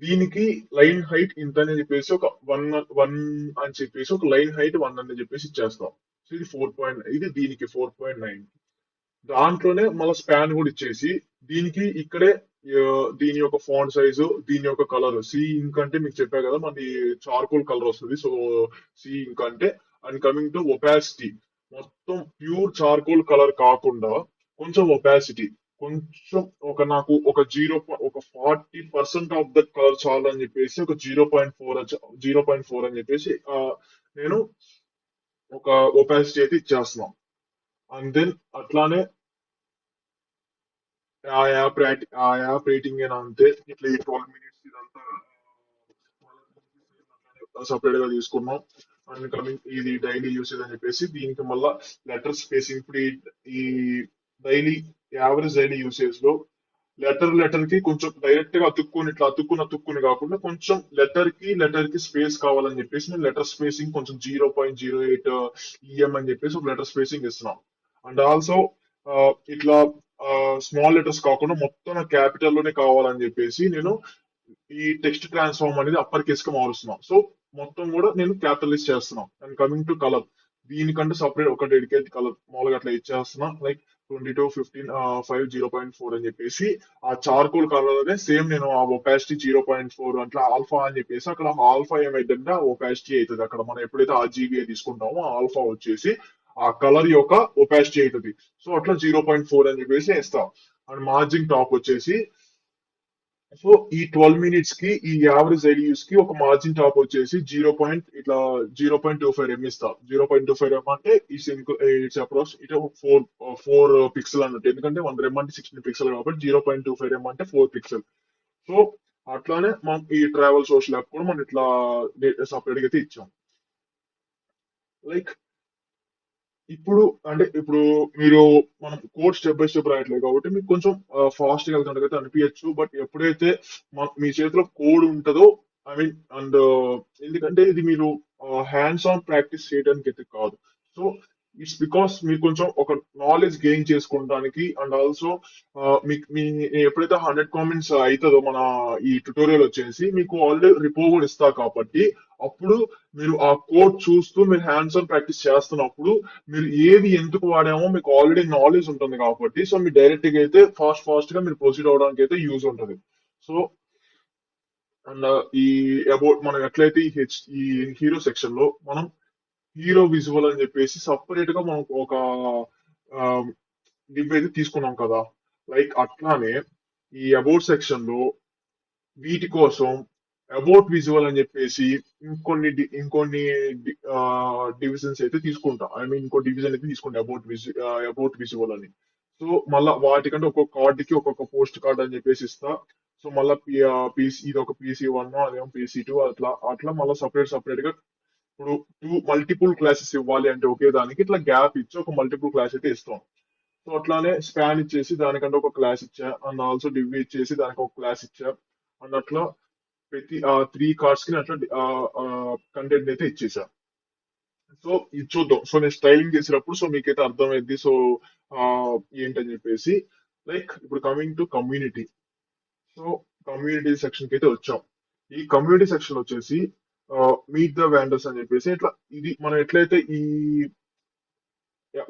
దీనికి లైన్ హైట్ ఇంత అని చెప్పేసి ఒక వన్ వన్ అని చెప్పేసి ఒక లైన్ హైట్ 1 అని చెప్పేసి ఇచ్చేస్తాం. సో ఇది 4. ఇది దీనికి 4.9. దాంట్లోనే మళ్ళీ స్పాన్ కూడా ఇచ్చేసి దీనికి ఇక్కడే ఆ, దీని యొక్క ఫాంట్ సైజు, దీని యొక్క కలర్ సి ఇంక్ అంటే మీకు చెప్పా కదా మనది చార్కోల్ కలర్ వస్తుంది. సో సి ఇంక్ అంటే, అండ్ కమింగ్ టు ఒపాసిటీ, మొత్తం ప్యూర్ చార్కోల్ కలర్ కాకుండా కొంచెం ఒపాసిటీ, కొంచెం నాకు ఒక 40% ఆఫ్ ద కలర్ చాలు అని చెప్పేసి ఒక 0.4 అని చెప్పేసి నేను ఒక ఒపాసిటీ అయితే ఇచ్చేస్తున్నాం. అండ్ దెన్ అట్లానే ఆ యాప్ రేటింగ్ ఏనా అంతే, ఇట్లా ఈ 12 మినిట్స్ ఇదంతా సపరేట్ గా తీసుకున్నాం. అండ్ కమింగ్ ఇది డైలీ యూసేజ్ అని చెప్పేసి దీనికి మళ్ళా లెటర్ స్పేసింగ్, ఇప్పుడు ఈ డైలీ యావరేజ్ డైలీ యూసేజ్ లో లెటర్ కి కొంచెం డైరెక్ట్ గా అతుక్కుని ఇట్లా అతుక్కుని కాకుండా కొంచెం లెటర్ కి స్పేస్ కావాలని చెప్పేసి నేను లెటర్ స్పేసింగ్ కొంచెం 0.08 అని చెప్పేసి ఒక లెటర్ స్పేసింగ్ ఇస్తున్నాం. అండ్ ఆల్సో ఇట్లా స్మాల్ లెటర్స్ కాకుండా మొత్తం క్యాపిటల్ లోనే కావాలని చెప్పేసి నేను ఈ టెక్స్ట్ ట్రాన్స్ఫార్మ్ అనేది అప్పర్ కేస్ కి మారుస్తున్నాం. సో మొత్తం కూడా నేను క్యాపిటలైజ్ చేస్తున్నాం. అండ్ కమింగ్ టు కలర్, దీనికంటే సపరేట్ ఒక డెడికేట్ కలర్ మామూలుగా అట్లా ఇచ్చేస్తున్నా, లైక్ 22 15 5 0.4 అని చెప్పేసి ఆ చార్కోల్ కలర్ అనే సేమ్ నేను ఆ ఒపాసిటీ 0.4 అట్లా ఆల్ఫా అని చెప్పేసి అక్కడ ఆల్ఫా ఏమైందంటే ఆ ఒపాసిటీ అవుతుంది. అక్కడ మనం ఎప్పుడైతే RGB తీసుకుంటామో ఆ ఆల్ఫా వచ్చేసి ఆ కలర్ యొక్క ఒపాసిటీ అవుతుంది. సో అట్లా 0.4 అని చెప్పేసి వేస్తాం. అండ్ మార్జిన్ టాప్ వచ్చేసి, సో ఈ 12 మినిట్స్ కి ఈ యావరేజ్ ఐడియూస్ కి ఒక మార్జిన్ టాప్ వచ్చేసి 0.25 ఇస్తాం. 0.25 అంటే ఈ సింక్ ఇట్స్ అప్రోచ్ ఇటు ఫోర్ పిక్సెల్ అన్నట్టు, ఎందుకంటే 1 అంటే 16 పిక్సెల్ కాబట్టి 0.25 అంటే 4 పిక్సెల్. సో అట్లానే మనం ఈ ట్రావెల్ సోషల్ యాప్ కూడా మనం ఇట్లా సపరేట్ గా అయితే ఇచ్చాం. లైక్ ఇప్పుడు మీరు మనం కోడ్ స్టెప్ బై స్టెప్ రాయట్లేదు కాబట్టి మీకు కొంచెం ఫాస్ట్ గా వెళ్తున్నట్టు అనిపించచ్చు. బట్ ఎప్పుడైతే మీ చేతిలో కోడ్ ఉంటుందో, ఐ మీన్ అండ్ ఎందుకంటే ఇది మీరు హ్యాండ్స్ ఆన్ ప్రాక్టీస్ చేయడానికి అయితే కాదు. సో ఇట్స్ బికాస్ మీరు కొంచెం ఒక నాలెడ్జ్ గెయిన్ చేసుకోవడానికి, అండ్ ఆల్సో మీకు ఎప్పుడైతే 100 కామెంట్స్ అవుతుందో మన ఈ ట్యుటోరియల్ వచ్చేసి మీకు ఆల్రెడీ రిపో కూడా ఇస్తా కాబట్టి, అప్పుడు మీరు ఆ కోడ్ చూస్తూ మీరు హ్యాండ్స్ ఆన్ ప్రాక్టీస్ చేస్తున్నప్పుడు మీరు ఏది ఎందుకు వాడామో మీకు ఆల్రెడీ నాలెడ్జ్ ఉంటుంది కాబట్టి, సో మీరు డైరెక్ట్ గా అయితే ఫాస్ట్ గా మీరు ప్రొసీడ్ అవడానికి అయితే యూజ్ ఉంటుంది. సో అండ్ ఈ అబౌట్ మనం ఎట్లయితే ఈ హీరో సెక్షన్ లో మనం హీరో విజువల్ అని చెప్పేసి సపరేట్ గా మనం ఒక డివ్ అయితే తీసుకున్నాం కదా. లైక్ అట్లానే ఈ అబౌట్ సెక్షన్ లో వీటి కోసం అబౌట్ విజువల్ అని చెప్పేసి ఇంకొన్ని డివిజన్స్ అయితే తీసుకుంటా. ఐ మీన్ ఇంకో డివిజన్ అయితే తీసుకుంటా అబౌట్ విజువల్ అని. సో మళ్ళా వాటికంటే ఒక్కొక్క కార్డ్ కి ఒక్కొక్క పోస్ట్ కార్డ్ అని చెప్పేసి ఇస్తా. సో మళ్ళీ పీసీ ఇది ఒక PC1 అదేమో PC2 అట్లా అట్లా మళ్ళీ సపరేట్ గా ఇప్పుడు మల్టిపుల్ క్లాసెస్ ఇవ్వాలి అంటే ఒకే దానికి ఇట్లా గ్యాప్ ఇచ్చి ఒక మల్టిపుల్ క్లాస్ అయితే ఇస్తాం. సో అట్లానే స్పాన్ ఇచ్చేసి దానికంటే ఒక క్లాస్ ఇచ్చా, అండ్ ఆల్సో డివ్ ఇచ్చేసి దానికి ఒక క్లాస్ ఇచ్చా. అండ్ అట్లా ప్రతి 3 కార్డ్స్ కి అట్లా కంటెంట్ అయితే ఇచ్చేసా. సో ఇది చూద్దాం. సో నేను స్టైలింగ్ చేసినప్పుడు సో మీకైతే అర్థమైంది. సో ఆ, ఏంటని చెప్పేసి లైక్ ఇప్పుడు coming to community. So community section కి అయితే వచ్చాం. ఈ కమ్యూనిటీ సెక్షన్ వచ్చేసి మీట్ ద వ్యాండర్స్ అని చెప్పేసి ఇట్లా ఇది మనం ఎట్లయితే ఈ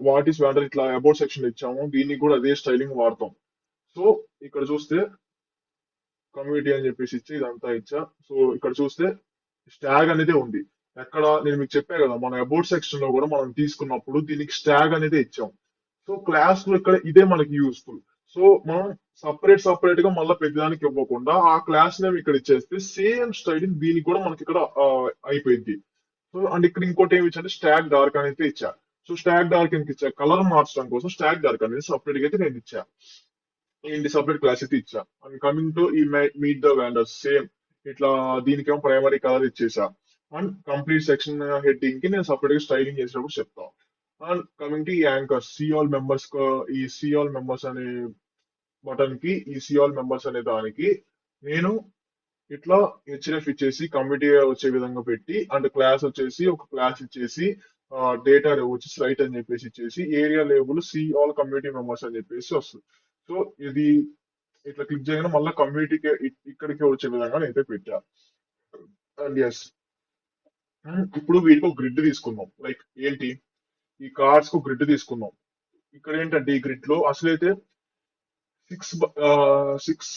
వాట్ ఈస్ వ్యాండర్ ఇట్లా అబౌట్ సెక్షన్ ఇచ్చామో దీనికి కూడా అదే స్టైలింగ్ వాడతాం. సో ఇక్కడ చూస్తే కమ్యూనిటీ అని చెప్పేసి ఇచ్చి ఇదంతా ఇచ్చా. సో ఇక్కడ చూస్తే స్టాగ్ అనేది ఉంది. ఎక్కడ నేను మీకు చెప్పా కదా మన అబౌట్ సెక్షన్ లో కూడా మనం తీసుకున్నప్పుడు దీనికి స్టాగ్ అనేది ఇచ్చాం. సో క్లాస్ లో ఇక్కడ ఇదే మనకి యూస్ఫుల్. సో మనం సపరేట్ గా మళ్ళీ పెద్దదానికి ఇవ్వకుండా ఆ క్లాస్ నేమ్ ఇక్కడ ఇచ్చేస్తే సేమ్ స్టైలింగ్ దీనికి కూడా మనకి ఇక్కడ అయిపోయింది. సో అండ్ ఇక్కడ ఇంకోటి ఏమి ఇచ్చా అంటే స్టాగ్ డార్క్ అనేది ఇచ్చా. సో స్టాగ్ డార్క్ ఎందుకు ఇచ్చా, కలర్ మార్చడం కోసం స్టాగ్ డార్క్ అనేది సపరేట్ గా అయితే నేను ఇచ్చా. ఏంటి సపరేట్ క్లాస్ అయితే ఇచ్చా. అండ్ కమింగ్ టు ఈ మీట్ ద వ్యాండర్స్ సేమ్ ఇట్లా దీనికేమో ప్రైమరీ కలర్ ఇచ్చేసా. అండ్ కంప్లీట్ సెక్షన్ హెడ్డింగ్ కి నేను సపరేట్ గా స్టైలింగ్ చేసినప్పుడు చెప్తా. అండ్ కమింగ్ టు ఈ యాంకర్స్ సిఆల్ మెంబర్స్ ఈ సిఆల్ మెంబర్స్ అనే బటన్ కి ఈ సిఆల్ మెంబర్స్ అనే దానికి నేను ఇట్లా హెచ్ఎఫ్ ఇచ్చేసి కమిటీ వచ్చే విధంగా పెట్టి అండ్ క్లాస్ వచ్చేసి ఒక క్లాస్ ఇచ్చేసి డేటా వచ్చేసి రైట్ అని చెప్పేసి ఇచ్చేసి aria label see all community members అని చెప్పేసి వస్తుంది. సో ఇది ఇట్లా క్లిక్ చేయగానే మళ్ళీ కమ్యూనిటీకి ఇక్కడికి వచ్చే విధంగా నేనైతే పెట్టా. అండ్ ఎస్ ఇప్పుడు వీటికి ఒక గ్రిడ్ తీసుకుందాం. లైక్ ఏంటి ఈ కార్డ్స్ కు గ్రిడ్ తీసుకుందాం. ఇక్కడ ఏంటంటే ఈ గ్రిడ్ లో అసలైతే సిక్స్ సిక్స్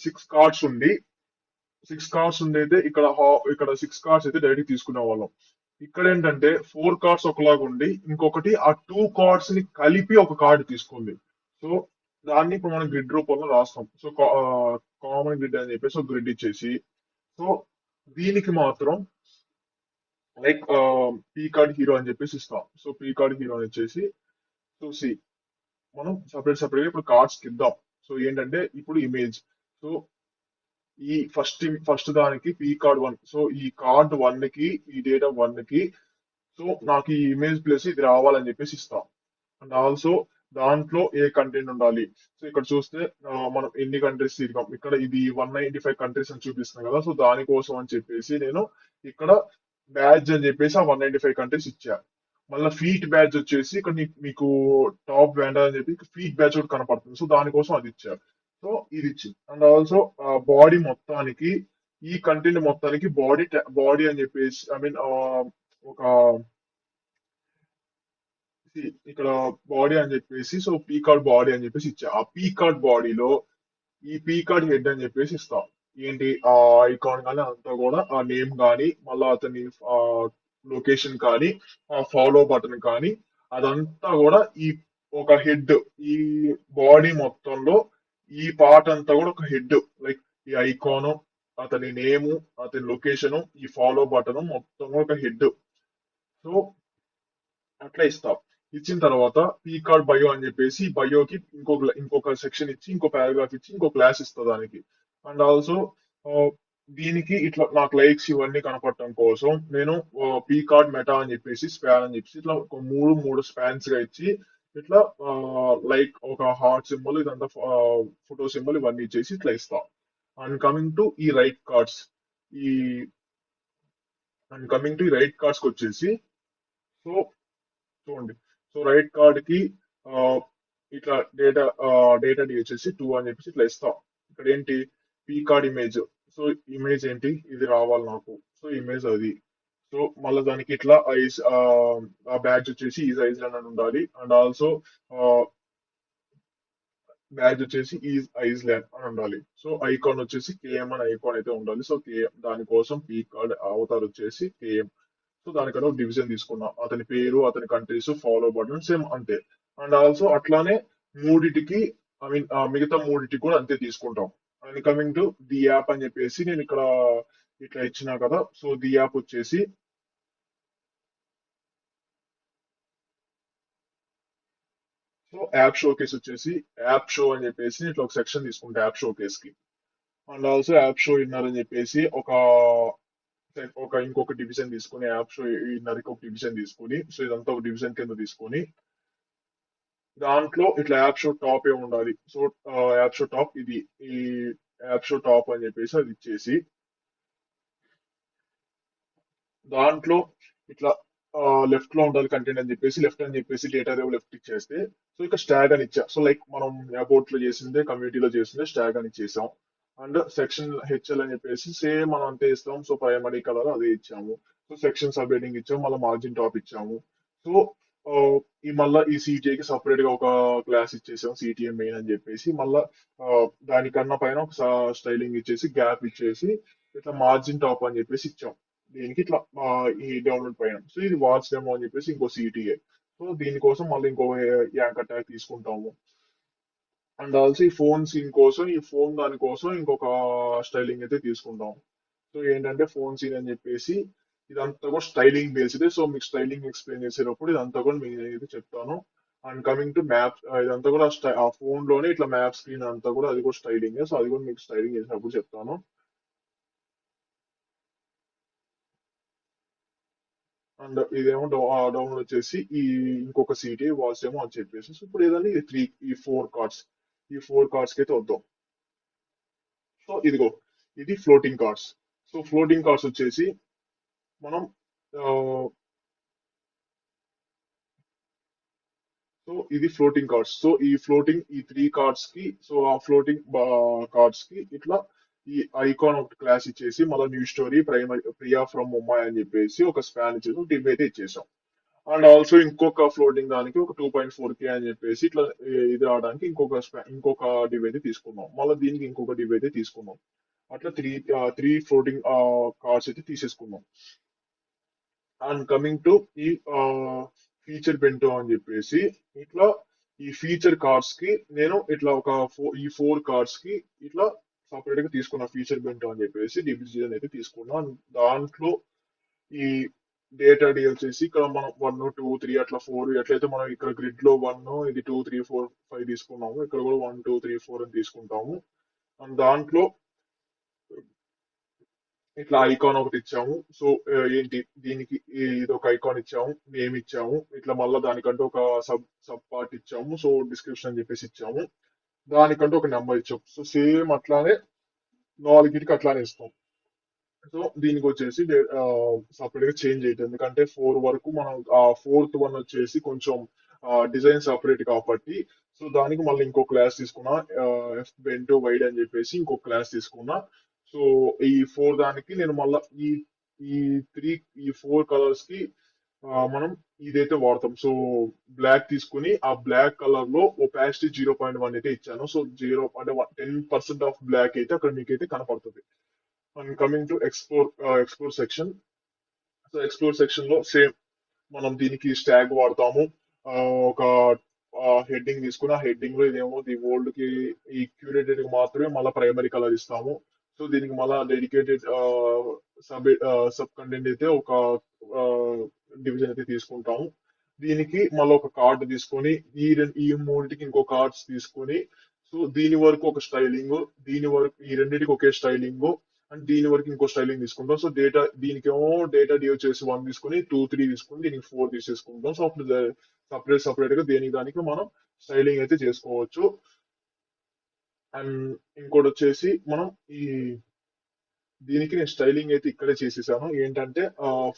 సిక్స్ కార్డ్స్ ఉండి అయితే ఇక్కడ ఇక్కడ సిక్స్ కార్డ్స్ అయితే డైరెక్ట్ తీసుకునే వాళ్ళం. ఇక్కడ ఏంటంటే ఫోర్ కార్డ్స్ ఒకలాగా ఉండి ఇంకొకటి ఆ టూ కార్డ్స్ ని కలిపి ఒక కార్డు తీసుకుంది. సో దాన్ని ఇప్పుడు మనం గ్రిడ్ రూపంలో రాస్తాం. సో కామన్ గ్రిడ్ అని చెప్పేసి ఒక గ్రిడ్ ఇచ్చేసి సో దీనికి మాత్రం లైక్ పీ కార్డ్ హీరో అని చెప్పేసి ఇస్తాం. సో పీ కార్డ్ హీరో అని వచ్చేసి చూసి మనం సపరేట్ గా ఇప్పుడు కార్డ్స్ ఇద్దాం. సో ఏంటంటే ఇప్పుడు ఇమేజ్. సో ఈ ఫస్ట్ దానికి పీ కార్డ్ 1. సో ఈ కార్డ్ 1 కి ఈ డేటా 1 కి సో నాకు ఈ ఇమేజ్ ప్లేస్ ఇది రావాలని చెప్పేసి ఇస్తాం. అండ్ ఆల్సో దాంట్లో ఏ కంటెంట్ ఉండాలి. సో ఇక్కడ చూస్తే మనం ఎన్ని కంట్రీస్ తిరిగాం, ఇక్కడ ఇది 195 కంట్రీస్ అని చూపిస్తుంది కదా. సో దానికోసం అని చెప్పేసి నేను ఇక్కడ బ్యాడ్జ్ అని చెప్పేసి ఆ 195 కంట్రీస్ ఇచ్చా. మళ్ళీ ఫీట్ బ్యాడ్జ్ వచ్చేసి ఇక్కడ మీకు టాప్ బ్యాండర్ అని చెప్పి ఫీట్ బ్యాడ్జ్ కూడా కనపడుతుంది. సో దానికోసం అది ఇచ్చారు. సో ఇది ఇచ్చి అండ్ ఆల్సో బాడీ మొత్తానికి ఈ కంటెంట్ మొత్తానికి బాడీ అని చెప్పేసి ఒక ఇక్కడ బాడీ అని చెప్పేసి సో పీకార్డ్ బాడీ అని చెప్పేసి ఇచ్చా. ఆ పీకార్డ్ బాడీలో ఈ పీకార్డ్ హెడ్ అని చెప్పేసి ఇస్తాం. ఏంటి ఆ ఐకాన్ కానీ అంతా కూడా ఆ నేమ్ కానీ మళ్ళీ అతని లొకేషన్ కానీ ఆ ఫాలో బటన్ కానీ అదంతా కూడా ఈ ఒక హెడ్ ఈ బాడీ మొత్తంలో ఈ పార్ట్ అంతా కూడా ఒక హెడ్. లైక్ ఈ ఐకాను అతని నేము అతని లొకేషన్ ఈ ఫాలో బటన్ మొత్తం కూడా ఒక హెడ్. సో అట్లా ఇస్తాం. ఇచ్చిన తర్వాత పీ కార్డ్ బయో అని చెప్పేసి బయోకి ఇంకొక సెక్షన్ ఇచ్చి ఇంకో పారాగ్రాఫ్ ఇచ్చి ఇంకో క్లాస్ ఇస్తా దానికి. అండ్ ఆల్సో దీనికి ఇట్లా నాకు లైక్స్ ఇవన్నీ కనపడటం కోసం నేను పీ కార్డ్ మెటా అని చెప్పేసి స్పాన్ అని చెప్పేసి ఇట్లా ఒక మూడు స్పాన్స్ గా ఇచ్చి ఇట్లా లైక్ ఒక హార్ట్ సింబల్ ఇదంతా ఫోటో సింబల్ ఇవన్నీ ఇచ్చేసి ఇట్లా ఇస్తా. అండ్ కమింగ్ టు ఈ రైట్ కార్డ్స్ ఈ రైట్ కార్డ్స్ కి వచ్చేసి సో చూడండి. సో రైట్ కార్డ్ కి ఆ, ఇట్లా డేటా వచ్చేసి 2 అని చెప్పేసి ఇట్లా ఇస్తాం. ఇక్కడ ఏంటి P card image. So image ఏంటి ఇది రావాలి నాకు. సో ఇమేజ్ అది. సో మళ్ళీ దానికి ఇట్లా ఐస్ ఆ బ్యాడ్జ్ వచ్చేసి ఈజ్ ఐస్లాండ్ అని ఉండాలి. అండ్ ఆల్సో బ్యాడ్జ్ వచ్చేసి ఈజ్ ఐస్లాండ్ అని ఉండాలి. సో ఐకాన్ వచ్చేసి కేఎం అని ఐకాన్ అయితే ఉండాలి. సో కేఎం దానికోసం పీ కార్డ్ అవతార్ వచ్చేసి కేఎం. సో దానికన్నా ఒక డివిజన్ తీసుకున్నాం. అతని పేరు అతని కంట్రీస్ ఫాలో బటన్ సేమ్ అంతే. అండ్ ఆల్సో అట్లానే మూడిటికి మిగతా మూడిటికి కూడా అంతే తీసుకుంటాం. And coming to the app అని చెప్పేసి నేను ఇక్కడ ఇట్లా ఇచ్చినా కదా. సో ది యాప్ వచ్చేసి సో యాప్ షో కేస్ వచ్చేసి యాప్ షో అని చెప్పేసి ఇట్లా ఒక సెక్షన్ తీసుకుంటా యాప్ షో కేస్ కి. And also app show inner అని చెప్పేసి ఇంకొక డివిజన్ తీసుకుని యాప్ షో ఇన్నర్కి ఒక డివిజన్ తీసుకుని సో ఇదంతా ఒక డివిజన్ కింద తీసుకొని దాంట్లో ఇట్లా యాప్ షో టాప్ ఏ ఉండాలి. సో యాప్ షో టాప్ ఇది ఈ యాప్ షో టాప్ అని చెప్పేసి అది ఇచ్చేసి దాంట్లో ఇట్లా లెఫ్ట్ లో ఉండాలి కంటెంట్ అని చెప్పేసి లెఫ్ట్ అని చెప్పేసి డేటా రేవ్ లెఫ్ట్ ఇచ్చేస్తే సో ఇక స్టాగ్ అని ఇచ్చా. సో లైక్ మనం అబౌట్ లో చేసిందే కమ్యూనిటీలో చేసిందే స్టాగ్ అని ఇచ్చేసాం. అండ్ సెక్షన్ హెచ్ఎల్ అని చెప్పేసి సేమ్ మనం అంతే ఇస్తాం. సో ప్రైమరీ కలర్ అదే ఇచ్చాము. సో సెక్షన్ సబ్ హెడింగ్ ఇచ్చాము, మళ్ళీ మార్జిన్ టాప్ ఇచ్చాము. సో ఆ, ఈ మళ్ళా ఈ సిటిఏకి సపరేట్ గా ఒక క్లాస్ ఇచ్చేసాం, సిటిఏ మెయిన్ అని చెప్పేసి. మళ్ళా దానికన్నా పైన ఒక స్టైలింగ్ ఇచ్చేసి గ్యాప్ ఇచ్చేసి ఇట్లా మార్జిన్ టాప్ అని చెప్పేసి ఇచ్చాం. దీనికి ఇట్లా ఈ డౌన్లోడ్ పైన. సో ఇది వాచ్ డెమో అని చెప్పేసి ఇంకో సిటిఏ. సో దీనికోసం మళ్ళీ ఇంకో యాంకర్ ట్యాగ్ తీసుకుంటాము. అండ్ ఆల్సో ఈ ఫోన్ సీన్ కోసం, ఈ ఫోన్ దానికోసం ఇంకొక స్టైలింగ్ అయితే తీసుకుంటాం. సో ఏంటంటే ఫోన్ సీన్ అని చెప్పేసి ఇదంతా కూడా స్టైలింగ్ బేస్డ్. సో మీకు స్టైలింగ్ ఎక్స్ప్లెయిన్ చేసేటప్పుడు ఇదంతా కూడా మీకు నేనైతే చెప్తాను. అండ్ కమింగ్ టు మ్యాప్, ఇదంతా కూడా ఆ ఫోన్ లోనే ఇట్లా మ్యాప్ స్క్రీన్ అంతా కూడా అది కూడా స్టైలింగ్. సో అది కూడా మీకు స్టైలింగ్ చేసినప్పుడు చెప్తాను. అండ్ ఇదేమో డౌన్లోడ్ వచ్చేసి ఈ ఇంకొక సిటీ వాచ్ ఏమో అని చెప్పేసి. సో ఇప్పుడు ఏదండి ఈ ఫోర్ కార్డ్స్, ఈ ఫోర్ కార్డ్స్ కి అయితే వద్దాం. సో ఇదిగో ఇది floating cards. So floating cards వచ్చేసి మనం ఆ, సో ఇది ఫ్లోటింగ్ కార్డ్స్. సో ఈ ఫ్లోటింగ్ ఈ త్రీ కార్డ్స్ కి, సో ఆ ఫ్లోటింగ్ కార్డ్స్ కి ఇట్లా ఈ ఐకాన్ ఒక క్లాస్ ఇచ్చేసి మళ్ళీ new story primary Priya from Mumbai అని చెప్పేసి ఒక స్పాన్ ఇచ్చేసి ఒక డివ్ అయితే ఇచ్చేసాం. అండ్ ఆల్సో ఇంకొక ఫ్లోటింగ్ దానికి ఒక 2.4K అని చెప్పేసి ఇట్లా ఇది రావడానికి ఇంకొక డివ్ అయితే తీసుకున్నాం. మళ్ళీ దీనికి ఇంకొక డివ్ అయితే తీసుకున్నాం. అట్లా త్రీ ఫ్లోటింగ్ కార్డ్స్ అయితే తీసేసుకున్నాం. అండ్ కమింగ్ టు ఈ ఫీచర్ బెంటో అని చెప్పేసి ఇట్లా ఈ ఫీచర్ కార్డ్స్ కి నేను ఇట్లా ఈ ఫోర్ కార్డ్స్ కి ఇట్లా సపరేట్ గా తీసుకున్న ఫీచర్ బెంటో అని చెప్పేసి డివిజన్ అయితే తీసుకున్నా. దాంట్లో ఈ డేటా డి వచ్చేసి ఇక్కడ మనం 1 2 3 అట్లా 4 ఎట్లయితే మనం ఇక్కడ గ్రిడ్ లో 1 ఇది 2 3 4 5 తీసుకున్నాము, ఇక్కడ కూడా 1 2 3 4 అని తీసుకుంటాము. అండ్ దాంట్లో ఇట్లా ఐకాన్ ఒకటి ఇచ్చాము. సో ఏంటి దీనికి ఇది ఒక ఐకాన్ ఇచ్చాము, నేమ్ ఇచ్చాము, ఇట్లా మళ్ళీ దానికంటే ఒక సబ్ పార్ట్ ఇచ్చాము. సో డిస్క్రిప్షన్ అని చెప్పేసి ఇచ్చాము, దానికంటే ఒక నెంబర్ ఇచ్చాము. సో సేమ్ అట్లానే నాలుగిటికి అట్లానే ఇస్తాం. సో దీనికి వచ్చేసి సపరేట్ గా చేంజ్ అవుతుంది, ఎందుకంటే 4 వరకు మనం ఆ ఫోర్త్ వన్ వచ్చేసి కొంచెం డిజైన్ సపరేట్ కాబట్టి. సో దానికి మళ్ళీ ఇంకో క్లాస్ తీసుకున్నా, ఎఫ్ బెంటో వైడ్ అని చెప్పేసి ఇంకో క్లాస్ తీసుకున్నా. సో ఈ ఫోర్ దానికి నేను మళ్ళీ ఈ త్రీ ఈ ఫోర్ కలర్స్ కి మనం ఇదైతే వాడతాం. సో బ్లాక్ తీసుకుని ఆ బ్లాక్ కలర్ లో ఒపాసిటీ 0.1 అయితే ఇచ్చాను. సో 10% ఆఫ్ బ్లాక్ అయితే అక్కడ మీకైతే కనపడుతుంది. And coming to explore section. So explore section లో సేమ్ మనం దీనికి స్టాగ్ వాడతాము. ఒక హెడ్డింగ్ తీసుకుని ఆ హెడ్డింగ్ లో ఇదేమో ది వరల్డ్ కి ఈ క్యూరేటెడ్ కి మాత్రమే మళ్ళీ ప్రైమరీ కలర్ ఇస్తాము. సో దీనికి మళ్ళీ డెడికేటెడ్ సబ్ సబ్ కంటెంట్ అయితే ఒక డివిజన్ అయితే తీసుకుంటాము. దీనికి మళ్ళీ ఒక కార్డు తీసుకొని ఈ మూడింటికి ఇంకో కార్డ్స్ తీసుకొని, సో దీని వరకు ఒక స్టైలింగ్, దీని వరకు ఈ రెండింటికి ఒకే స్టైలింగ్, అండ్ దీని వరకు ఇంకో స్టైలింగ్ తీసుకుంటాం. సో దీనికేమో డేటా డి వచ్చేసి 1 తీసుకొని 2 3 తీసుకొని దీనికి 4 తీసేసుకుంటాం. సో అప్పుడు సపరేట్ గా దేనికి దానికి మనం స్టైలింగ్ అయితే చేసుకోవచ్చు. అండ్ ఇంకోటి వచ్చేసి మనం ఈ దీనికి నేను స్టైలింగ్ అయితే ఇక్కడే చేసేసాను. ఏంటంటే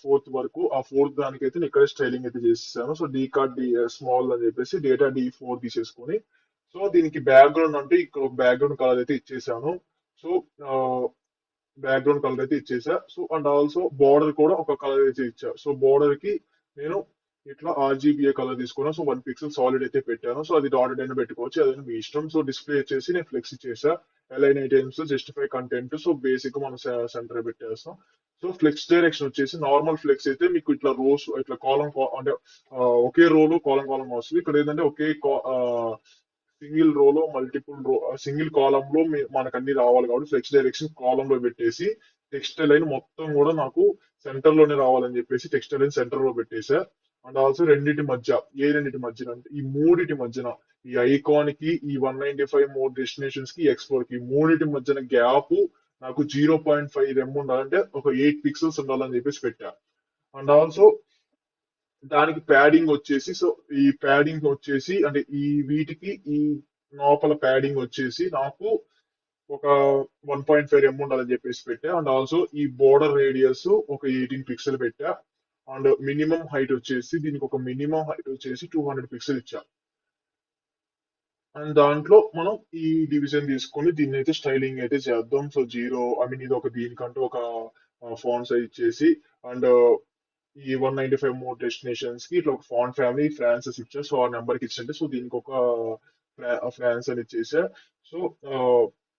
ఫోర్త్ వరకు ఆ ఫోర్త్ దానికైతే నేను ఇక్కడే స్టైలింగ్ అయితే చేసేసాను. So D card D small అని చెప్పేసి డేటా D4 తీసేసుకొని, సో దీనికి బ్యాక్గ్రౌండ్ అంటే ఇక్కడ ఒక బ్యాక్గ్రౌండ్ కలర్ అయితే ఇచ్చేసాను. సో బ్యాక్గ్రౌండ్ కలర్ అయితే ఇచ్చేసా. సో అండ్ ఆల్సో బార్డర్ కూడా ఒక కలర్ అయితే ఇచ్చా. సో బార్డర్ కి నేను ఇట్లా RGBA కలర్ తీసుకున్నా. సో 1 పిక్సెల్ సాలిడ్ అయితే పెట్టాను. సో అది డాటెడ్ అయినా పెట్టుకోవచ్చు, అదైనా మీ ఇష్టం. సో డిస్ప్లే వచ్చేసి నేను ఫ్లెక్స్ చేసా, align items, justify content. So basic మనం సెంటర్ పెట్టేస్తాం. సో ఫ్లెక్స్ డైరెక్షన్ వచ్చేసి నార్మల్ ఫ్లెక్స్ అయితే మీకు ఇట్లా రోస్ ఇట్లా కాలం అంటే ఒకే రోలో కాలం వస్తుంది. ఇక్కడ ఏంటంటే సింగిల్ రోలో సింగిల్ కాలం లో మనకు అన్ని రావాలి కాబట్టి ఫ్లెక్స్ డైరెక్షన్ కాలం లో పెట్టేసి టెక్స్టైల్ లైన్ మొత్తం కూడా నాకు సెంటర్ లోనే రావాలని చెప్పేసి టెక్స్టైల్ లైన్ సెంటర్ లో పెట్టేసా. అండ్ ఆల్సో రెండింటి మధ్యన అంటే ఈ మూడిటి మధ్యన ఈ ఐకాన్ కి ఈ 195 మోర్ డెస్టినేషన్స్ కి ఎక్స్ప్లోర్ కి మూడిటి మధ్యన గ్యాప్ నాకు 0.5 ఉండాలంటే ఒక 8 పిక్సెల్స్ ఉండాలని చెప్పేసి పెట్టా. అండ్ ఆల్సో దానికి ప్యాడింగ్ వచ్చేసి, సో ఈ ప్యాడింగ్ వచ్చేసి అంటే ఈ వీటికి ఈ లోపల ప్యాడింగ్ వచ్చేసి నాకు ఒక 1.5 ఉండాలని చెప్పేసి పెట్టా. అండ్ ఆల్సో ఈ బోర్డర్ రేడియస్ ఒక 18 పిక్సెల్ పెట్టా. అండ్ మినిమం హైట్ వచ్చేసి దీనికి ఒక మినిమం హైట్ వచ్చేసి 200 పిక్సెల్ ఇచ్చా. అండ్ దాంట్లో మనం ఈ డివిజన్ తీసుకొని దీన్ని అయితే స్టైలింగ్ అయితే చేద్దాం. సో జీరో ఐ మీన్ ఇది ఒక దీనికంటూ ఒక ఫాంట్ సైజ్ ఇచ్చేసి అండ్ ఈ 195 మూడు డెస్టినేషన్స్ కి ఇట్లా ఒక ఫాంట్ ఫ్యామిలీ ఫ్రాన్సెస్ ఇచ్చా. సో ఆ నెంబర్ కి ఇచ్చండి. సో దీనికి ఒక ఫ్రాన్స్ అని ఇచ్చేసా. సో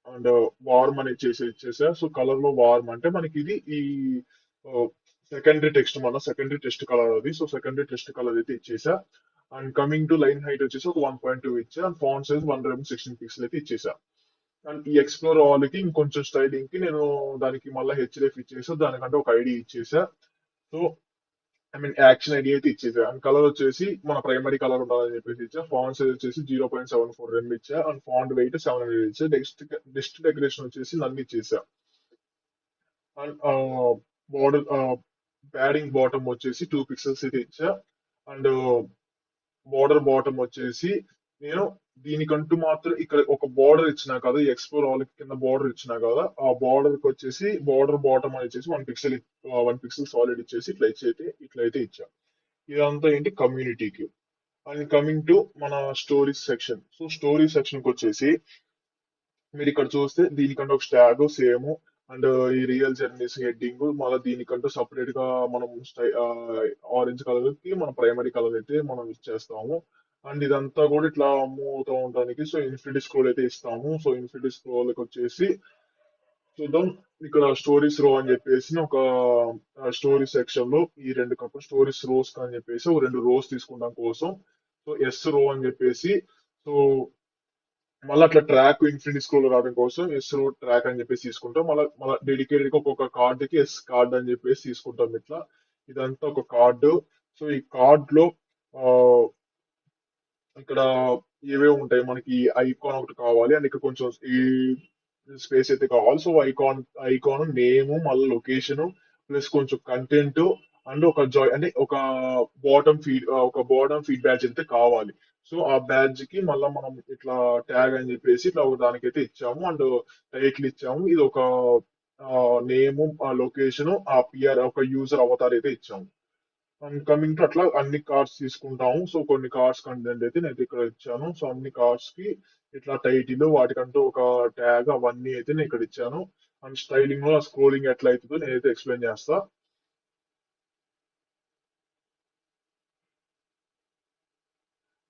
అండ్ వార్మ్ అని ఇచ్చేసా. సో కలర్ లో వార్మ్ అంటే మనకి ఇది ఈ సెకండరీ టెక్స్ట్ మన సెకండరీ టెక్స్ట్ కలర్ అది. సో సెకండరీ టెక్స్ట్ కలర్ అయితే ఇచ్చేసా. And coming to line height వచ్చేసి ఒక 1.2 ఇచ్చా. అండ్ ఫాంట్ సైజ్ 116 పిక్సెల్ అయితే ఇచ్చేసా. అండ్ ఈ ఎక్స్ప్లోర్ వాళ్ళకి ఇంకొంచెం స్టైలింగ్ కి నేను దానికి మళ్ళీ హెచ్డిఎఫ్ ఇచ్చేసా. దానికంటే ఒక ఐడి ఇచ్చేసా. So I mean action ID అయితే ఇచ్చేసా. అండ్ కలర్ వచ్చేసి మన ప్రైమరీ కలర్ ఉండాలని చెప్పేసి ఇచ్చా. ఫాంట్ సైజ్ వచ్చేసి 0.74 ఎంబీ ఇచ్చా. అండ్ ఫాంట్ వెయిట్ 700 ఇచ్చా. నెక్స్ట్ డెకరేషన్ వచ్చేసి నన్ను ఇచ్చేసా. అండ్ బోర్డర్ ప్యాడింగ్ బాటమ్ వచ్చేసి 2 పిక్సెల్స్ అయితే ఇచ్చా. అండ్ బోర్డర్ బాటమ్ వచ్చేసి నేను దీనికంటూ మాత్రం ఇక్కడ ఒక బార్డర్ ఇచ్చినా కదా, ఈ ఎక్స్ప్లోర్ ఆల్ కింద బార్డర్ ఇచ్చినా కదా, ఆ బార్డర్ కి వచ్చేసి బార్డర్ బాటమ్ అని వచ్చేసి 1 పిక్సెల్ సాలిడ్ ఇచ్చేసి ఇట్లయితే ఇచ్చా. ఇదంతా ఏంటి కమ్యూనిటీకి. అండ్ కమింగ్ టు మన stories section. So story section కి వచ్చేసి మీరు ఇక్కడ చూస్తే దీనికంటే ఒక స్టాగ్ సేమ్ అండ్ ఈ రియల్ జర్నీస్ హెడ్డింగ్ మళ్ళీ దీనికంటూ సపరేట్ గా మనం ఆరెంజ్ కలర్ కి మన ప్రైమరీ కలర్ అయితే మనం ఇచ్చేస్తాము. అండ్ ఇదంతా కూడా ఇట్లా మూవ్ అవుతూ ఉండడానికి సో ఇన్ఫినిటీ స్క్రోల్ అయితే ఇస్తాము. సో ఇన్ఫినిటీ స్క్రోల్ కి వచ్చేసి చూద్దాం. ఇక్కడ స్టోరీస్ రో అని చెప్పేసి ఒక స్టోరీ సెక్షన్ లో ఈ రెండు కప్పు స్టోరీస్ రోస్ అని చెప్పేసి ఒక రెండు రోస్ తీసుకుంటాం కోసం. సో ఎస్ రో అని చెప్పేసి సో మళ్ళీ అట్లా ట్రాక్ ఇన్ఫినిటీ స్క్రోల్ రావడం కోసం ఎస్ రో ట్రాక్ అని చెప్పేసి తీసుకుంటాం. మళ్ళీ డెడికేటెడ్ గా ఒక్కొక్క కార్డ్ కి ఎస్ కార్డ్ అని చెప్పేసి తీసుకుంటాం ఇట్లా. ఇదంతా ఒక కార్డు. సో ఈ కార్డ్ లో ఆ, ఇక్కడ ఏవేవి ఉంటాయి మనకి ఐకాన్ ఒకటి కావాలి అండ్ ఇక్కడ కొంచెం ఈ స్పేస్ అయితే కావాలి. సో ఐకాన్ నేమ్ మళ్ళీ లొకేషన్ ప్లస్ కొంచెం కంటెంట్ అండ్ ఒక జాయ్ అంటే ఒక బాటమ్ ఫీడ్ బ్యాచ్ అయితే కావాలి. సో ఆ బ్యాచ్ కి మళ్ళీ మనం ఇట్లా ట్యాగ్ అని చెప్పేసి ఇట్లా ఒక దానికైతే ఇచ్చాము అండ్ టైటిల్ ఇచ్చాము. ఇది ఒక నేమ్ ఆ లొకేషన్ ఆ పిఆర్ ఒక యూజర్ అవతార్ అయితే ఇచ్చాము. అండ్ కమింగ్ టు అట్లా అన్ని కార్డ్స్ తీసుకుంటాము. సో కొన్ని కార్డ్స్ కంటెంట్ అయితే నేను ఇక్కడ ఇచ్చాను. సో అన్ని కార్డ్స్ కి ఇట్లా టైటిల్ వాటికంటూ ఒక ట్యాగ్ అవన్నీ అయితే నేను ఇక్కడ ఇచ్చాను. అండ్ స్టైలింగ్ లో స్క్రోలింగ్ ఎట్లా అవుతుందో నేనైతే ఎక్స్ప్లెయిన్ చేస్తా.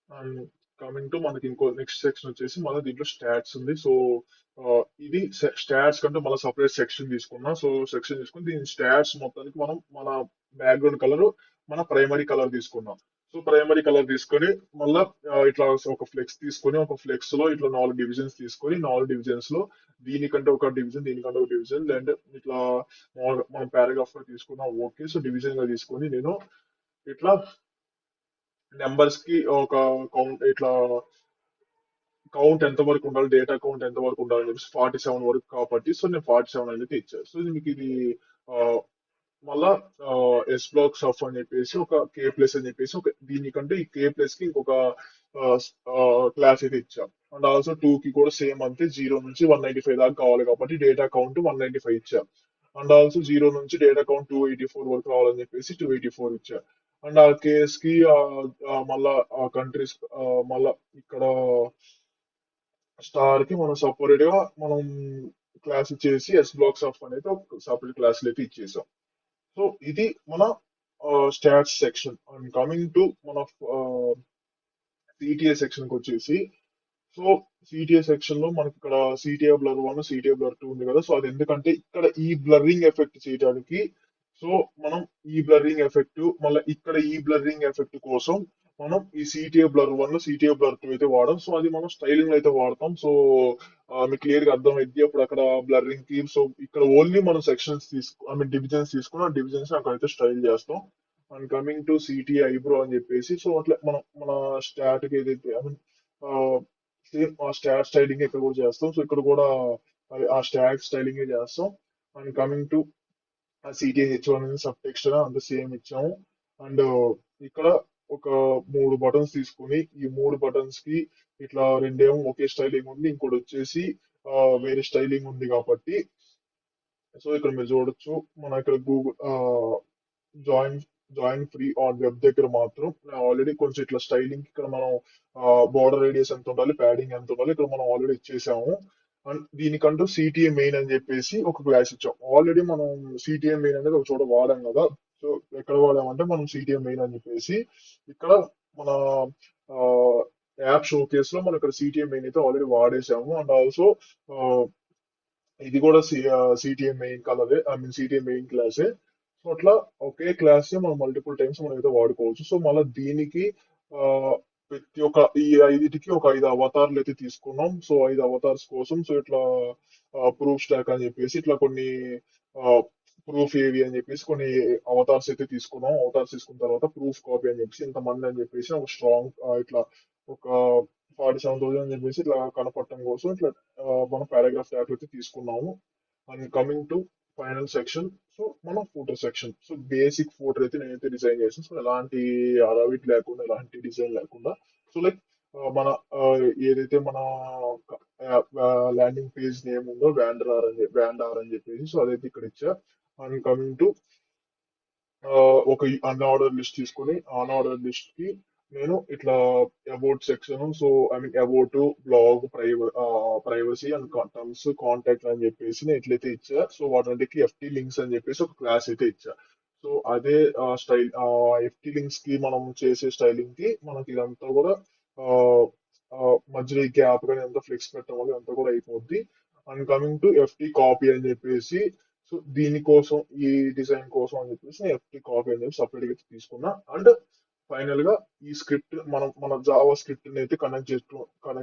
అండ్ కమింగ్ టు మనకి ఇంకో నెక్స్ట్ సెక్షన్ వచ్చేసి మళ్ళీ దీంట్లో స్టాట్స్ ఉంది. సో ఇది స్టాట్స్ కంటే మళ్ళీ సపరేట్ సెక్షన్ తీసుకున్నా. సో సెక్షన్ తీసుకుని దీని స్టాట్స్ మొత్తానికి మనం మన బ్యాక్గ్రౌండ్ కలర్ మన ప్రైమరీ కలర్ తీసుకున్నాం. సో ప్రైమరీ కలర్ తీసుకొని మళ్ళా ఇట్లా ఒక ఫ్లెక్స్ తీసుకొని ఒక ఫ్లెక్స్ లో ఇట్లా 4 డివిజన్స్ తీసుకొని 4 డివిజన్స్ లో దీనికంటే ఒక డివిజన్ దీనికంటే ఒక డివిజన్ లేదంటే ఇట్లా మనం పారాగ్రాఫ్ లో తీసుకున్నాం. ఓకే. సో డివిజన్ గా తీసుకొని నేను ఇట్లా నెంబర్స్ కి ఒక కౌంట్ ఇట్లా కౌంట్ ఎంత వరకు ఉండాలి, డేటా కౌంట్ ఎంత వరకు ఉండాలని చెప్పేసి 47 వరకు కాబట్టి సో నేను 47 అనేది ఇచ్చాను. సో ఇది మీకు ఇది ఆ, మళ్ళా ఎస్ బ్లాక్ సఫ్ అని చెప్పేసి ఒక కే ప్లస్ అని చెప్పేసి ఒక దీనికంటే ఈ కే ప్లస్ కి ఇంకొక క్లాస్ అయితే ఇచ్చాం. అండ్ ఆల్సో టూ కి కూడా సేమ్ అంతే 0 నుంచి 195 దాకా కావాలి కాబట్టి డేటా కౌంట్ 195 ఇచ్చాం. అండ్ ఆల్సో 0 నుంచి డేటా కౌంట్ 284 వరకు రావాలని చెప్పేసి 284 ఇచ్చాం. అండ్ ఆ కేస్ కి మళ్ళా ఆ కంట్రీస్ మళ్ళా ఇక్కడ స్టార్ కి మనం సపరేట్ గా మనం క్లాస్ ఇచ్చేసి ఎస్ బ్లాక్స్ ఆఫ్ అనేది ఒక సపరేట్ క్లాస్ అయితే ఇచ్చేసాం. సో ఇది మన stats section. And coming to మన సిటిఏ సెక్షన్ కి వచ్చేసి సో సిటిఏ సెక్షన్ లో మనకి ఇక్కడ సిటిఏ బ్లర్ 1 సిటిఏ బ్లర్ 2 ఉంది కదా. సో అది ఎందుకంటే ఇక్కడ ఈ బ్లర్రింగ్ ఎఫెక్ట్ చేయడానికి సో మనం ఈ బ్లర్రింగ్ ఎఫెక్ట్ మళ్ళీ ఇక్కడ ఈ బ్లర్రింగ్ ఎఫెక్ట్ కోసం మనం ఈ సిటిఏ బ్లర్ 1 సిటిఏ బ్లర్ 2 అయితే వాడడం. సో అది మనం స్టైలింగ్ లో అయితే వాడతాం. సో మీకు క్లియర్ గా అర్థమైంది అప్పుడు అక్కడ బ్లర్రింగ్ కి. సో ఇక్కడ ఓన్లీ మనం సెక్షన్స్ ఐ మీన్ డివిజన్స్ తీసుకుని ఆ డివిజన్స్ అక్కడైతే స్టైల్ చేస్తాం. And coming to city eyebrow అని చెప్పేసి సో అట్లా మనం మన స్టాట్ కి ఏదైతే ఐ మీన్ సేమ్ ఆ స్టాట్ స్టైలింగ్ ఇక్కడ కూడా చేస్తాం. సో ఇక్కడ కూడా ఆ స్టాట్ స్టైలింగ్ చేస్తాం. అండ్ కమింగ్ టు ఆ సిటీహెచ్1 అనేది సబ్ టెక్స్ట్ అంత సేమ్ ఇచ్చాము. అండ్ ఇక్కడ ఒక 3 బటన్స్ తీసుకుని ఈ 3 బటన్స్ కి ఇట్లా రెండేమో ఒకే స్టైలింగ్ ఉంది, ఇంకోటి వచ్చేసి వేరే స్టైలింగ్ ఉంది కాబట్టి సో ఇక్కడ మీరు చూడొచ్చు మన ఇక్కడ Google join join free on web దగ్గర మాత్రం ఆల్రెడీ కొంచెం ఇట్లా స్టైలింగ్ ఇక్కడ మనం బోర్డర్ రేడియస్ ఎంత ఉండాలి, ప్యాడింగ్ ఎంత ఉండాలి ఇక్కడ మనం ఆల్రెడీ ఇచ్చేసాము. అండ్ దీనికంటూ సిటిఏ మెయిన్ అని చెప్పేసి ఒక క్లాస్ ఇచ్చాం. ఆల్రెడీ మనం సిటిఏ మెయిన్ అనేది ఒక చోట వాడాం కదా. సో ఎక్కడ వాడామంటే మనం సిటిఏ మెయిన్ అని చెప్పేసి ఇక్కడ మన యాప్ షో కేస్ లో మనం ఇక్కడ సిటిఏ మెయిన్ అయితే ఆల్రెడీ వాడేసాము. అండ్ ఆల్సో ఇది కూడా సిటిఏ మెయిన్ కలరే, ఐ మీన్ సిటిఏ మెయిన్ క్లాసే. సో అట్లా ఒకే క్లాస్ మనం మల్టిపుల్ టైమ్స్ మనం అయితే వాడుకోవచ్చు. సో మళ్ళీ దీనికి ఆ, ప్రతి ఒక్క ఈ ఐదిటికి ఒక 5 అవతార్లు అయితే తీసుకున్నాం. సో 5 అవతార్స్ కోసం సో ఇట్లా ప్రూఫ్ స్టాక్ అని చెప్పేసి ఇట్లా కొన్ని ప్రూఫ్ ఏవి అని చెప్పేసి కొన్ని అవతార్స్ అయితే తీసుకున్నాం. అవతార్స్ తీసుకున్న తర్వాత ప్రూఫ్ కాపీ అని చెప్పేసి ఇంతమంది అని చెప్పేసి ఒక స్ట్రాంగ్ ఇట్లా ఒక 47,000 అని చెప్పేసి ఇట్లా కనపడటం కోసం ఇట్లా మనం పారాగ్రాఫ్ ట్యాగ్ అయితే తీసుకున్నాము. And coming to final section, so మన photo section. So basic photo అయితే నేనైతే డిజైన్ చేసాను. సో ఎలాంటి అరవిట్ లేకుండా, ఎలాంటి డిజైన్ లేకుండా. సో లైక్ మన ఏదైతే మన ల్యాండింగ్ పేజ్ నేమ్ ఉందో వ్యాండార్ అని చెప్పేసి సో అదైతే ఇక్కడ ఇచ్చా. అండ్ కమింగ్ టు ఒక అన్ఆర్డర్ లిస్ట్ తీసుకొని అన్ఆర్డర్ లిస్ట్ కి నేను ఇట్లా about section, so I mean about blog privacy and terms contact అని చెప్పేసి నేను ఎట్లయితే ఇచ్చా. సో వాటికి ఎఫ్టీ లింక్స్ అని చెప్పేసి ఒక క్లాస్ అయితే ఇచ్చా. సో అదే స్టైల్ ఎఫ్టీ లింక్స్ కి మనం చేసే స్టైలింగ్ కి మనకి ఇదంతా కూడా ఆ, మధ్యలో ఈ గ్యాప్ కానీ ఎంత ఫ్లెక్స్ పెట్టడం వల్ల అంతా కూడా అయిపోద్ది. And coming to FT copy అని చెప్పేసి సో దీనికోసం ఈ డిజైన్ కోసం అని చెప్పేసి నేను ఎఫ్టీ కాపీ అని చెప్పి సపరేట్ గా తీసుకున్నా. అండ్ ఫైనల్ గా ఈ స్క్రిప్ట్ మన జావా స్క్రిప్ట్ ని అయితే కనెక్ట్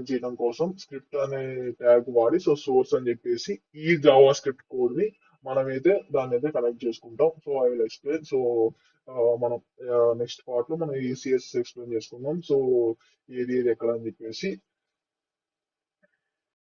చేయడం కోసం స్క్రిప్ట్ అనే ట్యాగ్ వాడి సో సోర్స్ అని చెప్పేసి ఈ జావా స్క్రిప్ట్ కోడ్ ని మనమైతే దాన్ని అయితే కనెక్ట్ చేసుకుంటాం. So I will explain. So మనం నెక్స్ట్ పార్ట్ లో మనం ఈ సిఎస్ఎస్ ఎక్స్ప్లెయిన్ చేసుకుందాం. సో ఏది ఏది ఎక్కడ అని చెప్పేసి